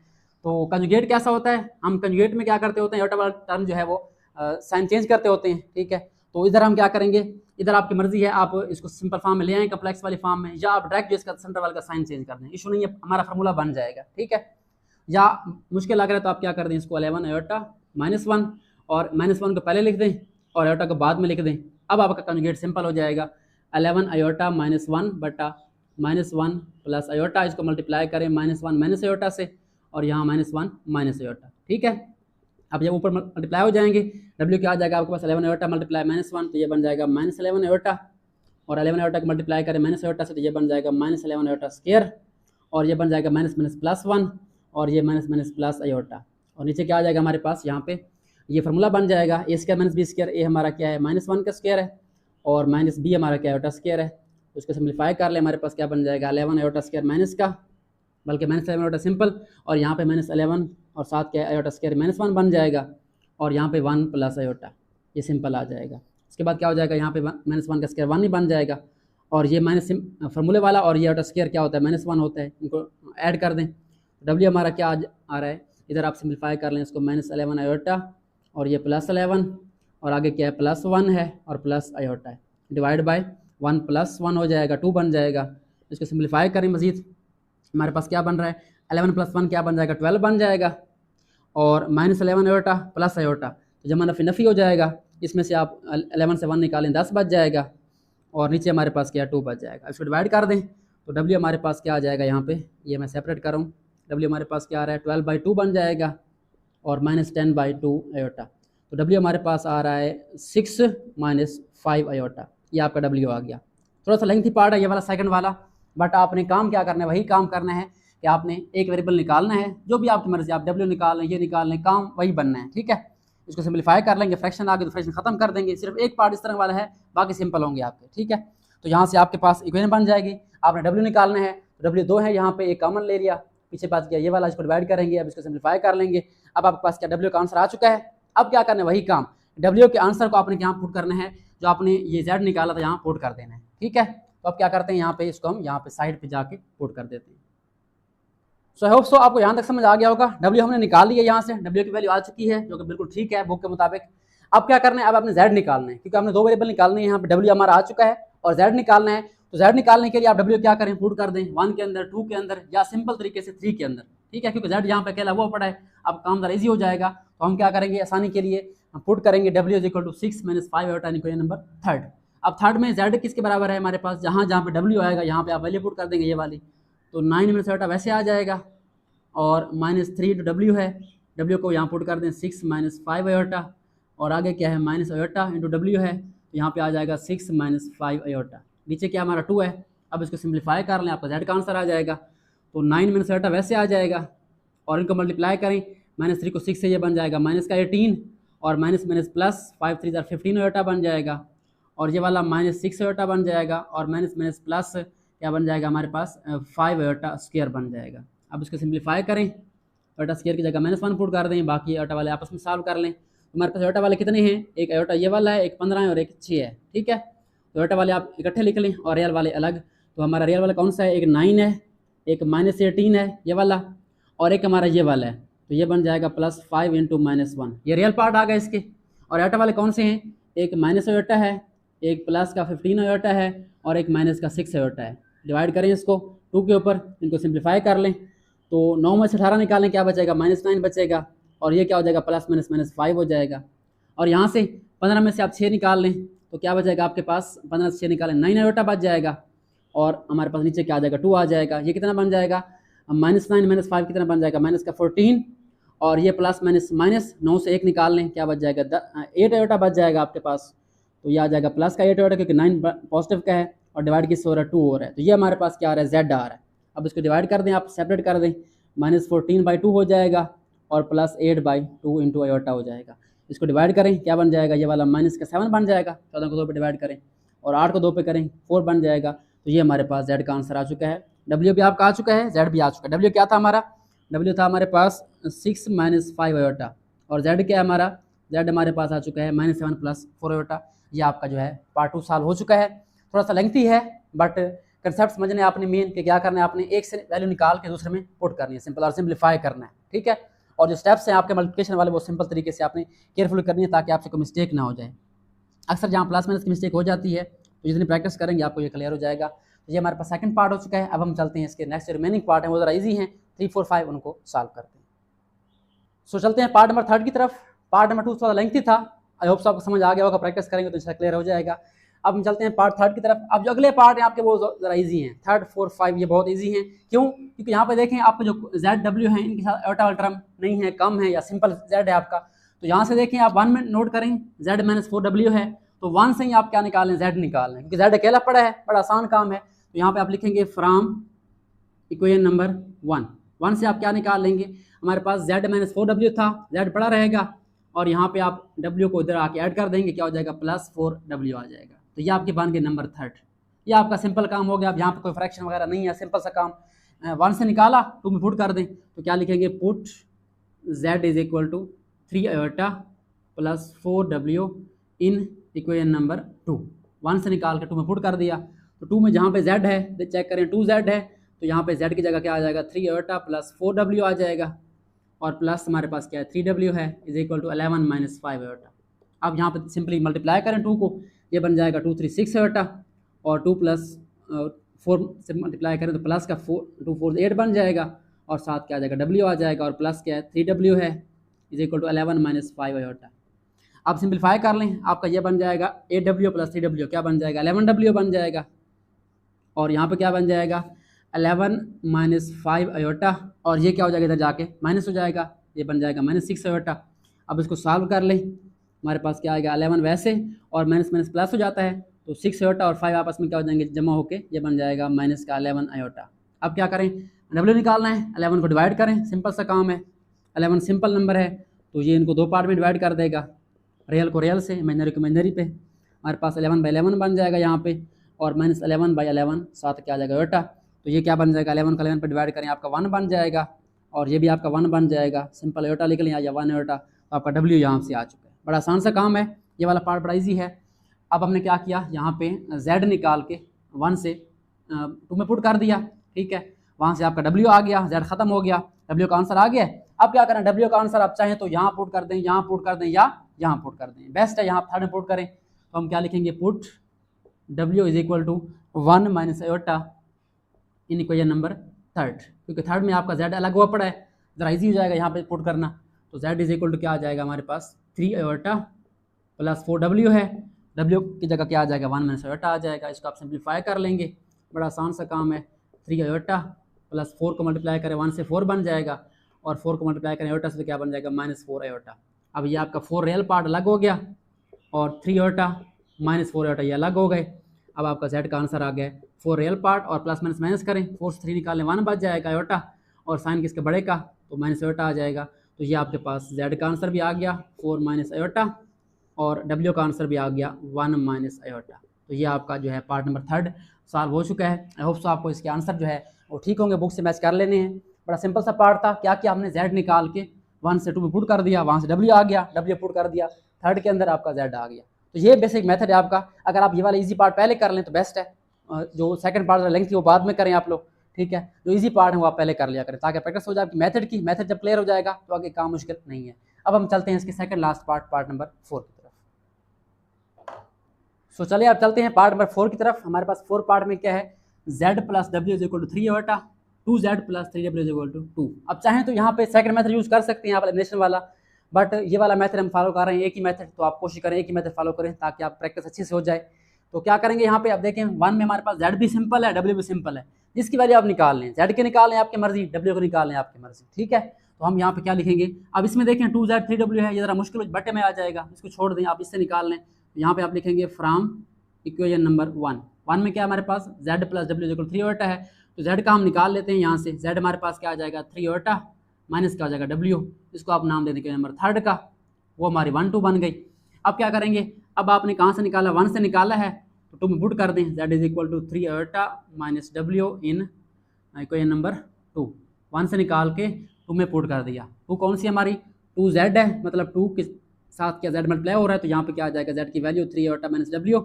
तो कंजुगेट कैसा होता है, हम कंजुगेट में क्या करते होते हैं, आयोटा वाला टर्म जो है वो साइन चेंज करते होते हैं। ठीक है, तो इधर हम क्या करेंगे, इधर आपकी मर्जी है, आप इसको सिंपल फॉर्म में ले आए कम्प्लेक्स वाली फॉर्म में, या आप डायरेक्ट जो इसका सेंटर वाले का साइन चेंज कर दें, इशू नहीं है, हमारा फार्मूला बन जाएगा। ठीक है, या मुश्किल लग रहा है तो आप क्या कर दें, इसको 11 आयोटा माइनस 1 और माइनस 1 को पहले लिख दें और आयोटा को बाद में लिख दें। अब आपका कंजुगेट सिंपल हो जाएगा, 11 आयोटा माइनस 1 बटा माइनस 1 प्लस आयोटा, इसको मल्टीप्लाई करें माइनस 1 माइनस आयोटा से और यहाँ माइनस 1 माइनस आयोटा। ठीक है, अब जब ऊपर मल्टीप्लाई हो जाएंगे, डब्ल्यू क्या आ जाएगा आपके पास 11 आयोटा मल्टीप्लाई माइनस 1, तो ये बन जाएगा माइनस 11 आयोटा, और 11 आयोटा को मल्टीप्लाई करें माइनस आयोटा से, तो ये बन जाएगा माइनस 11 आयोटा स्क्वायर, और ये बन जाएगा माइनस माइनस प्लस 1 और ये माइनस माइनस प्लस आयोटा, और नीचे क्या आ जाएगा हमारे पास, यहाँ पे ये फार्मूला बन जाएगा ए स्क्वायर माइनस बी स्क्वायर। ए हमारा क्या है माइनस 1 का स्क्वायर है और माइनस बी हमारा क्या आयोटा स्क्वायर है, उसको सिम्प्लीफाई कर ले, हमारे पास क्या बन जाएगा 11 आयोटा स्क्वायर माइनस का, बल्कि माइनस 11 आयोटा सिंपल, और यहाँ पे माइनस 11 और साथ क्या आयोटा स्क्वायर माइनस 1 बन जाएगा, और यहाँ पे 1 प्लस आयोटा, ये सिंपल आ जाएगा। इसके बाद क्या हो जाएगा, यहाँ पे माइनस 1 का स्क्वायर 1 ही बन जाएगा, और ये माइनस फार्मूले वाला और ये आयोटा स्क्वायर क्या होता है माइनस 1 होता है, इनको ऐड कर दें। डब्ल्यू हमारा क्या आ रहा है, इधर आप सिंप्लीफाई कर लें इसको, माइनस 11 आयोटा और ये प्लस 11 और आगे क्या है प्लस 1 है और प्लस आयोटा है, डिवाइड बाय 1 प्लस 1 हो जाएगा 2 बन जाएगा। इसको सिंप्लीफाई करें मजीद, हमारे पास क्या बन रहा है 11 प्लस 1 क्या बन जाएगा 12 बन जाएगा, और माइनस 11 आयोटा प्लस आयोटा, तो जमा नफी नफ़ी हो जाएगा, इसमें से आप 11 से 1 निकालें 10 बच जाएगा, और नीचे हमारे पास क्या 2 बच जाएगा। इसको डिवाइड कर दें तो डब्ल्यू हमारे पास क्या आ जाएगा, यहाँ पे ये मैं सेपरेट कर रहा हूँ, डब्ल्यू हमारे पास क्या आ रहा है 12/2 बन जाएगा और माइनस 10/2 आयोटा, तो डब्ल्यू हमारे पास आ रहा है 6 माइनस 5 आयोटा, ये आपका डब्ल्यू आ गया। थोड़ा सा लेंथी पार्ट है ये वाला सेकंड वाला, बट आपने काम क्या करना है, वही काम करना है कि आपने एक वेरिएबल निकालना है, जो भी आपकी मर्जी, आप डब्ल्यू निकाल लें, ये निकाल लें, काम वही बनना है। ठीक है, इसको सिंप्लीफाई कर लेंगे, फ्रैक्शन आ गए तो फ्रैक्शन खत्म कर देंगे, सिर्फ एक पार्ट इस तरह वाला है, बाकी सिंपल होंगे आपके। ठीक है, तो यहाँ से आपके पास इक्वेशन बन जाएगी, आपने डब्ल्यू निकालना है, डब्ल्यू 2 है, यहाँ पे एक कॉमन ले लिया, पीछे पास किया ये वाला, इसको डिवाइड करेंगे, अब इसको सिंप्लीफाई कर लेंगे। अब आपके पास क्या डब्ल्यू का आंसर आ चुका है। अब क्या करना है, वही काम, डब्ल्यू के आंसर को आपने यहाँ पुट करना है, जो आपने ये जेड निकाला था यहाँ पुट कर देना है। ठीक है, तो अब क्या करते हैं, यहाँ पे इसको हम यहाँ पे साइड पे जाके पुट कर देते हैं। सो आई होप सो आपको यहाँ तक समझ आ गया होगा। डब्ल्यू हमने निकाल लिया, यहाँ से डब्ल्यू की वैल्यू आ चुकी है, जो कि बिल्कुल ठीक है बुक के मुताबिक। अब क्या करना है, अब आपने जेड निकालना है, क्योंकि हमने 2 वेरिएबल निकालने हैं, यहाँ पे डब्ल्यू हमारा आ चुका है और जेड निकालना है। तो जेड निकालने के लिए आप डब्ल्यू क्या करें, पुट कर दें 1 के अंदर, 2 के अंदर, या सिंपल तरीके से 3 के अंदर। ठीक है, क्योंकि जेड यहाँ पे अकेला हुआ पड़ा है, अब काम ज़रा ईजी हो जाएगा। तो हम क्या करेंगे, आसानी के लिए हम पुट करेंगे W is equal to 6 minus 5 iota, equation number 3। अब थर्ड में जेड किसके बराबर है हमारे पास, जहाँ जहाँ पे डब्ल्यू आएगा यहाँ पे आप वैल्यू पुट कर देंगे, ये वाली, तो 9 माइनस आयोटा वैसे आ जाएगा, और -3 तो डब्ल्यू है, डब्ल्यू को यहाँ पुट कर दें 6 माइनस 5 आयोटा, और आगे क्या है माइनस आयोटा इंटू डब्ल्यू है, तो यहाँ पे आ जाएगा 6 माइनस 5 आयोटा, नीचे क्या हमारा 2 है। अब इसको सिंप्लीफाई कर लें, आपका जेड का आंसर आ जाएगा, तो 9 माइनस आयोटा वैसे आ जाएगा, और इनको मल्टीप्लाई करें, -3 को 6 से ये बन जाएगा माइनस का 18, और माइनस माइनस प्लस 5 3 15 आयोटा बन जाएगा, और ये वाला -6 आयोटा बन जाएगा, और माइनस माइनस प्लस क्या बन जाएगा हमारे पास 5 आयोटा स्क्वायर बन जाएगा। अब इसको सिंप्लीफाई करें, आयोटा स्क्वायर की जगह -1 पुट कर दें, बाकी आयोटा वाले आपस में सॉल्व कर लें। तो हमारे पास आयोटा वाले कितने हैं, एक आयोटा ये वाला है, एक 15 है और एक 6 है। ठीक है, तो आयोटा वाले आप इकट्ठे लिख लें और रियल वाले अलग। तो हमारा रियल वाला कौन सा है, एक 9 है, एक -18 है ये वाला, और एक हमारा ये वाला है, तो ये बन जाएगा +5 इंटू -1, ये रियल पार्ट आ गया इसके। और आयोटा वाले कौन से हैं, एक माइनस आयोटा है, एक प्लस का 15 आयोटा है, और एक माइनस का 6 आयोटा है। डिवाइड करें इसको 2 के ऊपर, इनको सिंप्लीफाई कर लें, तो 9 में से 18 निकालें, क्या बचेगा -9 बचेगा, और ये क्या हो जाएगा +-5 हो जाएगा। और यहाँ से 15 में से आप 6 निकाल लें, तो क्या बचेगा आपके पास, 15 से 6 निकालें 9 आयोटा बच जाएगा। और हमारे पास नीचे क्या आ जाएगा 2 आ जाएगा। ये कितना बन जाएगा -9 -5 कितना बन जाएगा माइनस का 14 और ये प्लस माइनस माइनस 9 से 1 निकाल लें क्या बच जाएगा 8 आयोटा बच जाएगा आपके पास। तो ये आ जाएगा प्लस का 8 आयोटा क्योंकि 9 पॉजिटिव का है और डिवाइड किससे हो रहा है 2 हो रहा है। तो ये हमारे पास क्या आ रहा है Z आ रहा है। अब इसको डिवाइड कर दें आप सेपरेट कर दें -14/2 हो जाएगा और प्लस 8/2 इंटू आयोटा हो जाएगा। इसको डिवाइड करें क्या बन जाएगा ये वाला माइनस का 7 बन जाएगा 14 को 2 पे डिवाइड करें और 8 को 2 पे करें 4 बन जाएगा। तो ये हमारे पास Z का आंसर आ चुका है। W भी आपका आ चुका है Z भी आ चुका है। W क्या था हमारा W था हमारे पास 6 - 5 आयोटा और Z क्या है हमारा Z हमारे पास आ चुका है -7 + 4 आयोटा। ये आपका जो है पार्ट 2 सॉल्व हो चुका है। थोड़ा सा लेंथी है बट कंसेप्ट समझने आपने मेन कि क्या करना है आपने एक से वैल्यू निकाल के दूसरे में पुट करनी है सिंपल और सिंप्लीफाई करना है ठीक है। और जो स्टेप्स हैं आपके मल्टीप्लिकेशन वाले वो सिंपल तरीके से आपने केयरफुल करनी है ताकि आपसे कोई मिस्टेक ना हो जाए। अक्सर जहाँ प्लस माइनस की मिस्टेक हो जाती है तो जितनी प्रैक्टिस करेंगे आपको ये क्लियर हो जाएगा। तो ये हमारे पास सेकंड पार्ट हो चुका है। अब हम चलते हैं इसके नेक्स्ट रिमेनिंग पार्ट है वो ज़रा ईजी हैं 3, 4, 5 उनको सॉल्व करते हैं। सो चलते हैं पार्ट नंबर 3 की तरफ। पार्ट नंबर 2 थोड़ा लेंथी था। आई होप आपको समझ आ गया होगा प्रैक्टिस करेंगे तो इसका क्लियर हो जाएगा। अब हम चलते हैं पार्ट 3 की तरफ। अब जो अगले पार्ट हैं आपके वो ज़रा इजी हैं 3, 4, 5 ये बहुत इजी हैं। क्यों क्योंकि यहाँ पे देखें आपका जो ZW है इनके साथ आयोटा वाला टर्म नहीं है कम है या सिंपल Z है आपका। तो यहाँ से देखें आप 1 में नोट करें Z - 4W है तो 1 से ही आप क्या निकालें Z निकाल लें क्योंकि Z अकेला पड़ा है बड़ा आसान काम है। तो यहाँ पे आप लिखेंगे फ्रॉम इक्वेशन नंबर 1 से आप क्या निकाल लेंगे हमारे पास Z - 4W था Z पड़ा रहेगा और यहाँ पे आप W को इधर आके ऐड कर देंगे क्या हो जाएगा +4W आ जाएगा। तो ये आपके बन गए नंबर 3। ये आपका सिंपल काम हो गया। अब यहाँ पे कोई फ्रैक्शन वगैरह नहीं है सिंपल सा काम 1 से निकाला 2 में पुट कर दें तो क्या लिखेंगे पुट Z = 3 आयोटा +4W इन इक्वेशन नंबर 2। 1 से निकाल के 2 में पुट कर दिया तो 2 में जहाँ पे Z है चेक करें 2Z है तो यहाँ पे Z की जगह क्या आ जाएगा 3 आयोटा +4W आ जाएगा और प्लस हमारे पास क्या है 3W है = 11 - 5 आयोटा। अब यहाँ पे सिंपली मल्टीप्लाई करें 2 को ये बन जाएगा 2, 3, 6 आयोटा और 2 + 4 से मल्टीप्लाई करें तो प्लस का 4, 2, 4, 8 बन जाएगा और साथ क्या आ जाएगा W आ जाएगा और प्लस क्या है 3W है = 11 - 5 आयोटा। अब सिंप्लीफाई कर लें आपका ये बन जाएगा 8W + 3W क्या बन जाएगा 11W बन जाएगा और यहाँ पे क्या बन जाएगा 11 - 5 आयोटा और ये क्या हो जाएगा इधर जाके माइनस हो जाएगा ये बन जाएगा -6 आयोटा। अब इसको सॉल्व कर लें हमारे पास क्या आएगा 11 वैसे और माइनस माइनस प्लस हो जाता है तो 6 आयोटा और 5 आपस में क्या हो जाएंगे जमा होके ये बन जाएगा -11 आयोटा। अब क्या करें W निकालना है 11 को डिवाइड करें सिंपल सा काम है 11 सिंपल नंबर है तो ये इनको 2 पार्ट में डिवाइड कर देगा रियल को रियल से इमेजनरी को इमेजनरी पे हमारे पास 11/11 बन जाएगा यहाँ पे और -11/11 साथ क्या आ जाएगा आयोटा। तो ये क्या बन जाएगा 11 को 11 पे डिवाइड करें आपका 1 बन जाएगा और ये भी आपका 1 बन जाएगा सिंपल आयोटा लिख लें या 1 आयोटा तो आपका W यहाँ से आ चुका है। बड़ा आसान सा काम है ये वाला पार्ट बड़ा ईजी है। अब हमने क्या किया यहाँ पे Z निकाल के 1 से 2 में पुट कर दिया ठीक है वहाँ से आपका W आ गया Z खत्म हो गया W का आंसर आ गया। अब क्या करें W का आंसर आप चाहें तो यहाँ पुट कर दें यहाँ पुट कर दें या यहाँ पुट कर दें बेस्ट है यहाँ थर्ड में पुट करें तो हम क्या लिखेंगे put W = 1 - iota in equation number 3 क्योंकि थर्ड में आपका Z अलग हुआ पड़ा है ज़रा इजी हो जाएगा यहाँ पे पुट करना तो Z = क्या आ जाएगा हमारे पास 3 आयोटा +4W है W की जगह क्या आ जाएगा 1 - आयोटा आ जाएगा। इसको आप सिंप्लीफाई कर लेंगे बड़ा आसान सा काम है 3 आयोटा +4 को मल्टीप्लाई करें 1 से 4 बन जाएगा और 4 को मल्टीप्लाई करें आयोटा से तो क्या बन जाएगा -4 आयोटा। अब ये आपका 4 रियल पार्ट अलग हो गया और 3 आयोटा -4 आयोटा ये अलग हो गए। अब आपका Z का आंसर आ गया 4 रियल पार्ट और प्लस माइनस माइनस करें 4 से 3 निकालें 1 बच जाएगा आयोटा और साइन किसके बड़े का तो माइनस आयोटा आ जाएगा। तो ये आपके पास Z का आंसर भी आ गया 4 - आयोटा और W का आंसर भी आ गया 1 - आयोटा। तो ये आपका जो है पार्ट नंबर 3 सॉल्व हो चुका है। आई होप सो आपको इसके आंसर जो है वो ठीक होंगे बुक से मैच कर लेने हैं। बड़ा सिंपल सा पार्ट था क्या किया हमने Z निकाल के 1 से 2 में पुट कर दिया वहाँ से W आ गया W पुट कर दिया थर्ड के अंदर आपका Z आ गया। तो ये बेसिक मेथड है आपका। अगर आप ये वाला इजी पार्ट पहले कर लें तो बेस्ट है जो सेकंड पार्ट लेंथ थी वो बाद में करें आप लोग ठीक है। जो इजी पार्ट है वो आप पहले कर लिया करें ताकि प्रैक्टिस हो जाए आपकी मेथड की। मेथड जब क्लियर हो जाएगा तो आगे काम मुश्किल नहीं है। अब हम चलते हैं इसके सेकंड लास्ट पार्ट नंबर 4 की तरफ। सो चलिए आप चलते हैं पार्ट नंबर 4 की तरफ। हमारे पास 4 पार्ट में क्या है Z + W = 3 iota 2Z + 3W = 2। अब चाहें तो यहाँ पे सेकंड मेथड यूज़ कर सकते हैं आप एलिमिनेशन वाला बट ये वाला मेथड हम फॉलो कर रहे हैं एक ही मेथड तो आप कोशिश करें एक ही मेथड फॉलो करें ताकि आप प्रैक्टिस अच्छे से हो जाए। तो क्या करेंगे यहाँ पे, अब देखें 1 में हमारे पास z भी सिंपल है, w भी सिंपल है, जिसकी वैल्यू आप निकाल लें, z के निकाल लें आपकी मर्जी, w को निकाल लें आपकी मर्जी, ठीक है। तो हम यहाँ पे क्या लिखेंगे, अब इसमें देखें 2z 3w है, ये जरा मुश्किल बटे में आ जाएगा, इसको छोड़ दें, आप इससे निकाल लें। यहाँ पे आप लिखेंगे फ्रॉम इक्वेशन नंबर 1 में क्या हमारे पास z प्लस w 3 ओटा है, तो z का हम निकाल लेते हैं यहाँ से, z हमारे पास क्या आ जाएगा 3 ओटा माइनस क्या हो जाएगा w, इसको आप नाम दे देंगे नंबर 3 का, वो हमारी 1 2 बन गई। अब क्या करेंगे, अब आपने कहाँ से निकाला, 1 से निकाला है, तो 2 में पुट कर दें, z इज इक्वल टू 3 ओटा minus w in equation number 2, 1 से निकाल के 2 में पुट कर दिया। 2 कौन सी हमारी 2z है, मतलब 2 के साथ क्या z मल्टीप्लाई हो रहा है, तो यहाँ पे क्या आ जाएगा z की वैल्यू 3 ओटा माइनस w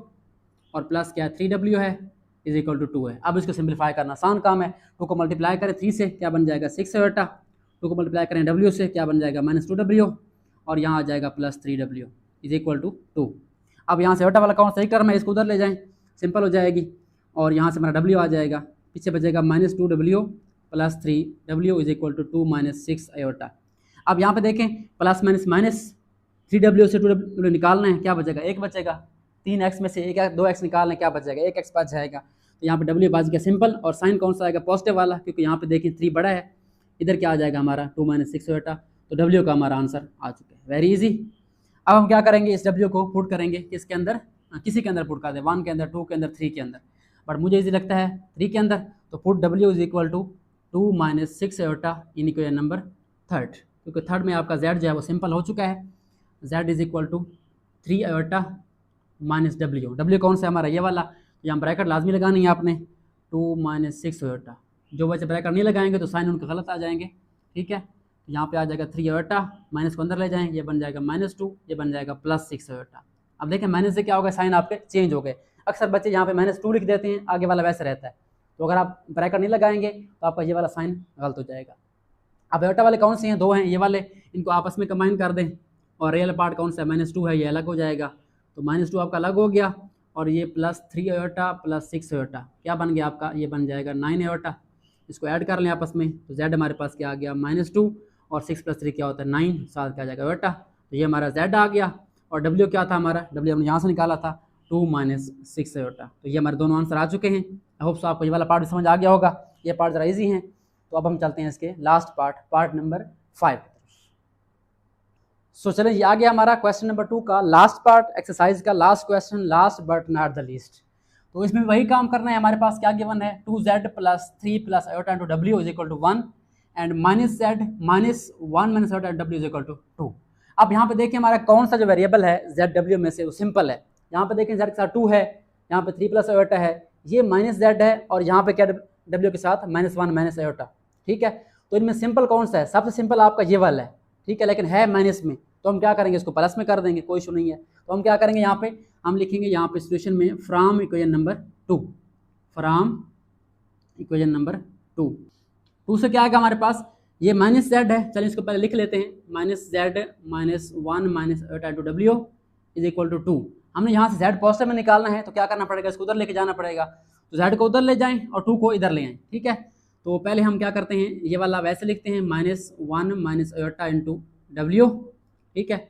और प्लस क्या है 3w है इज इक्वल टू 2 है। अब इसको सिंप्लीफाई करना आसान काम है, 2 को मल्टीप्लाई करें 3 से क्या बन जाएगा 6 ओटा, 2 को मल्टीप्लाई करें w से क्या बन जाएगा माइनस 2w और यहाँ आ जाएगा plus 3w is equal to 2। अब यहाँ से ओटा वाला कौन सही टर्म है, इसको उधर ले जाएं, सिंपल हो जाएगी, और यहाँ से हमारा w आ जाएगा, पीछे बचेगा minus 2w plus 3w is equal to 2 minus 6 iota. अब यहाँ पे देखें प्लस माइनस माइनस 3w से 2w निकालना है, क्या बचेगा 1 बचेगा, 3x में से 2x निकालना है, क्या बचेगा 1x बच जाएगा, तो यहाँ पे w बच गया सिंपल, और साइन कौन सा आएगा पॉजिटिव वाला, क्योंकि यहाँ पे देखें 3 बड़ा है, इधर क्या आ जाएगा हमारा 2 माइनस 6 आयोटा, तो w का हमारा आंसर आ चुका है, वेरी इजी। अब हम क्या करेंगे, इस w को पुट करेंगे किसके अंदर, किसी के अंदर पुट कर दे, 1 के अंदर, 2 के अंदर, 3 के अंदर, बट मुझे इजी लगता है 3 के अंदर, तो put w is equal to 2 minus 6 iota in equation number 3, क्योंकि 3 में आपका z जो है वो सिंपल हो चुका है, z is equal to 3 iota minus w कौन सा है हमारा ये वाला, तो यहाँ ब्रैकेट लाजमी लगानी है आपने, 2 माइनस 6 आयोटा, जो बच्चे ब्रैकेट नहीं लगाएंगे तो साइन उनके गलत आ जाएंगे, ठीक है। तो यहाँ पे आ जाएगा 3 आयोटा, माइनस को अंदर ले जाएं, ये बन जाएगा -2, ये बन जाएगा प्लस 6 आयोटा। अब देखें माइनस से क्या होगा, साइन आपके चेंज हो गए, अक्सर बच्चे यहाँ पे -2 लिख देते हैं, आगे वाला वैसे रहता है, तो अगर आप ब्रैकेट नहीं लगाएंगे तो आपका ये वाला साइन गलत हो जाएगा। अब आयोटा वाले कौन से हैं, 2 हैं ये वाले, इनको आपस में कंबाइन कर दें, और रियल पार्ट कौन सा है -2 है, ये अलग हो जाएगा, तो -2 आपका अलग हो गया, और ये प्लस 3 आयोटा प्लस 6 आयोटा क्या बन गया आपका, ये बन जाएगा 9 आयोटा, इसको ऐड कर लें आपस में, तो z हमारे पास क्या आ गया -2 और 6 प्लस 3 क्या होता है 9, साथ क्या आ जाएगा आयोटा, तो ये हमारा z आ गया, और w क्या था हमारा, w हमने यहाँ से निकाला था 2 माइनस 6 आयोटा, तो ये हमारे दोनों आंसर आ चुके हैं। आई होप सो आपको ये वाला पार्ट समझ आ गया होगा, ये पार्ट ज़रा ईजी है। तो अब हम चलते हैं इसके लास्ट पार्ट नंबर 5। सो चलें, ये आ गया हमारा क्वेश्चन नंबर 2 का लास्ट पार्ट, एक्सरसाइज का last question, last but not the least. तो इसमें वही काम करना है, हमारे पास क्या गिवन है 2z plus 3 plus iota into w is equal to 1 and minus z minus 1 minus iota w is equal to 2। अब यहाँ पे देखिए हमारा कौन सा जो वेरिएबल है zw में से वो सिंपल है, यहाँ पे देखें z के साथ 2 है, यहाँ पे 3 प्लस आयोटा है, ये माइनस z है, और यहाँ पे क्या w के साथ -1 माइनस आयोटा, ठीक है। तो इनमें सिंपल कौन सा है, सबसे सिंपल आपका ये वाला है, ठीक है, लेकिन है माइनस में, तो हम क्या करेंगे इसको प्लस में कर देंगे, कोई इशू नहीं है। तो हम क्या करेंगे, यहाँ पे हम लिखेंगे यहाँ पे सिचुएशन में from equation number 2, from equation number 2 से क्या आएगा हमारे पास, ये माइनस z है, चलिए इसको पहले लिख लेते हैं, minus z minus 1 minus iota into w is equal to 2। हमने यहाँ से z पॉजिटिव में निकालना है, तो क्या करना पड़ेगा, इसको उधर लेके जाना पड़ेगा, तो z को उधर ले जाएं और 2 को इधर ले आएँ, ठीक है। तो पहले हम क्या करते हैं, ये वाला वैसे लिखते हैं -1 माइनस आयोटा इंटू w, ठीक है,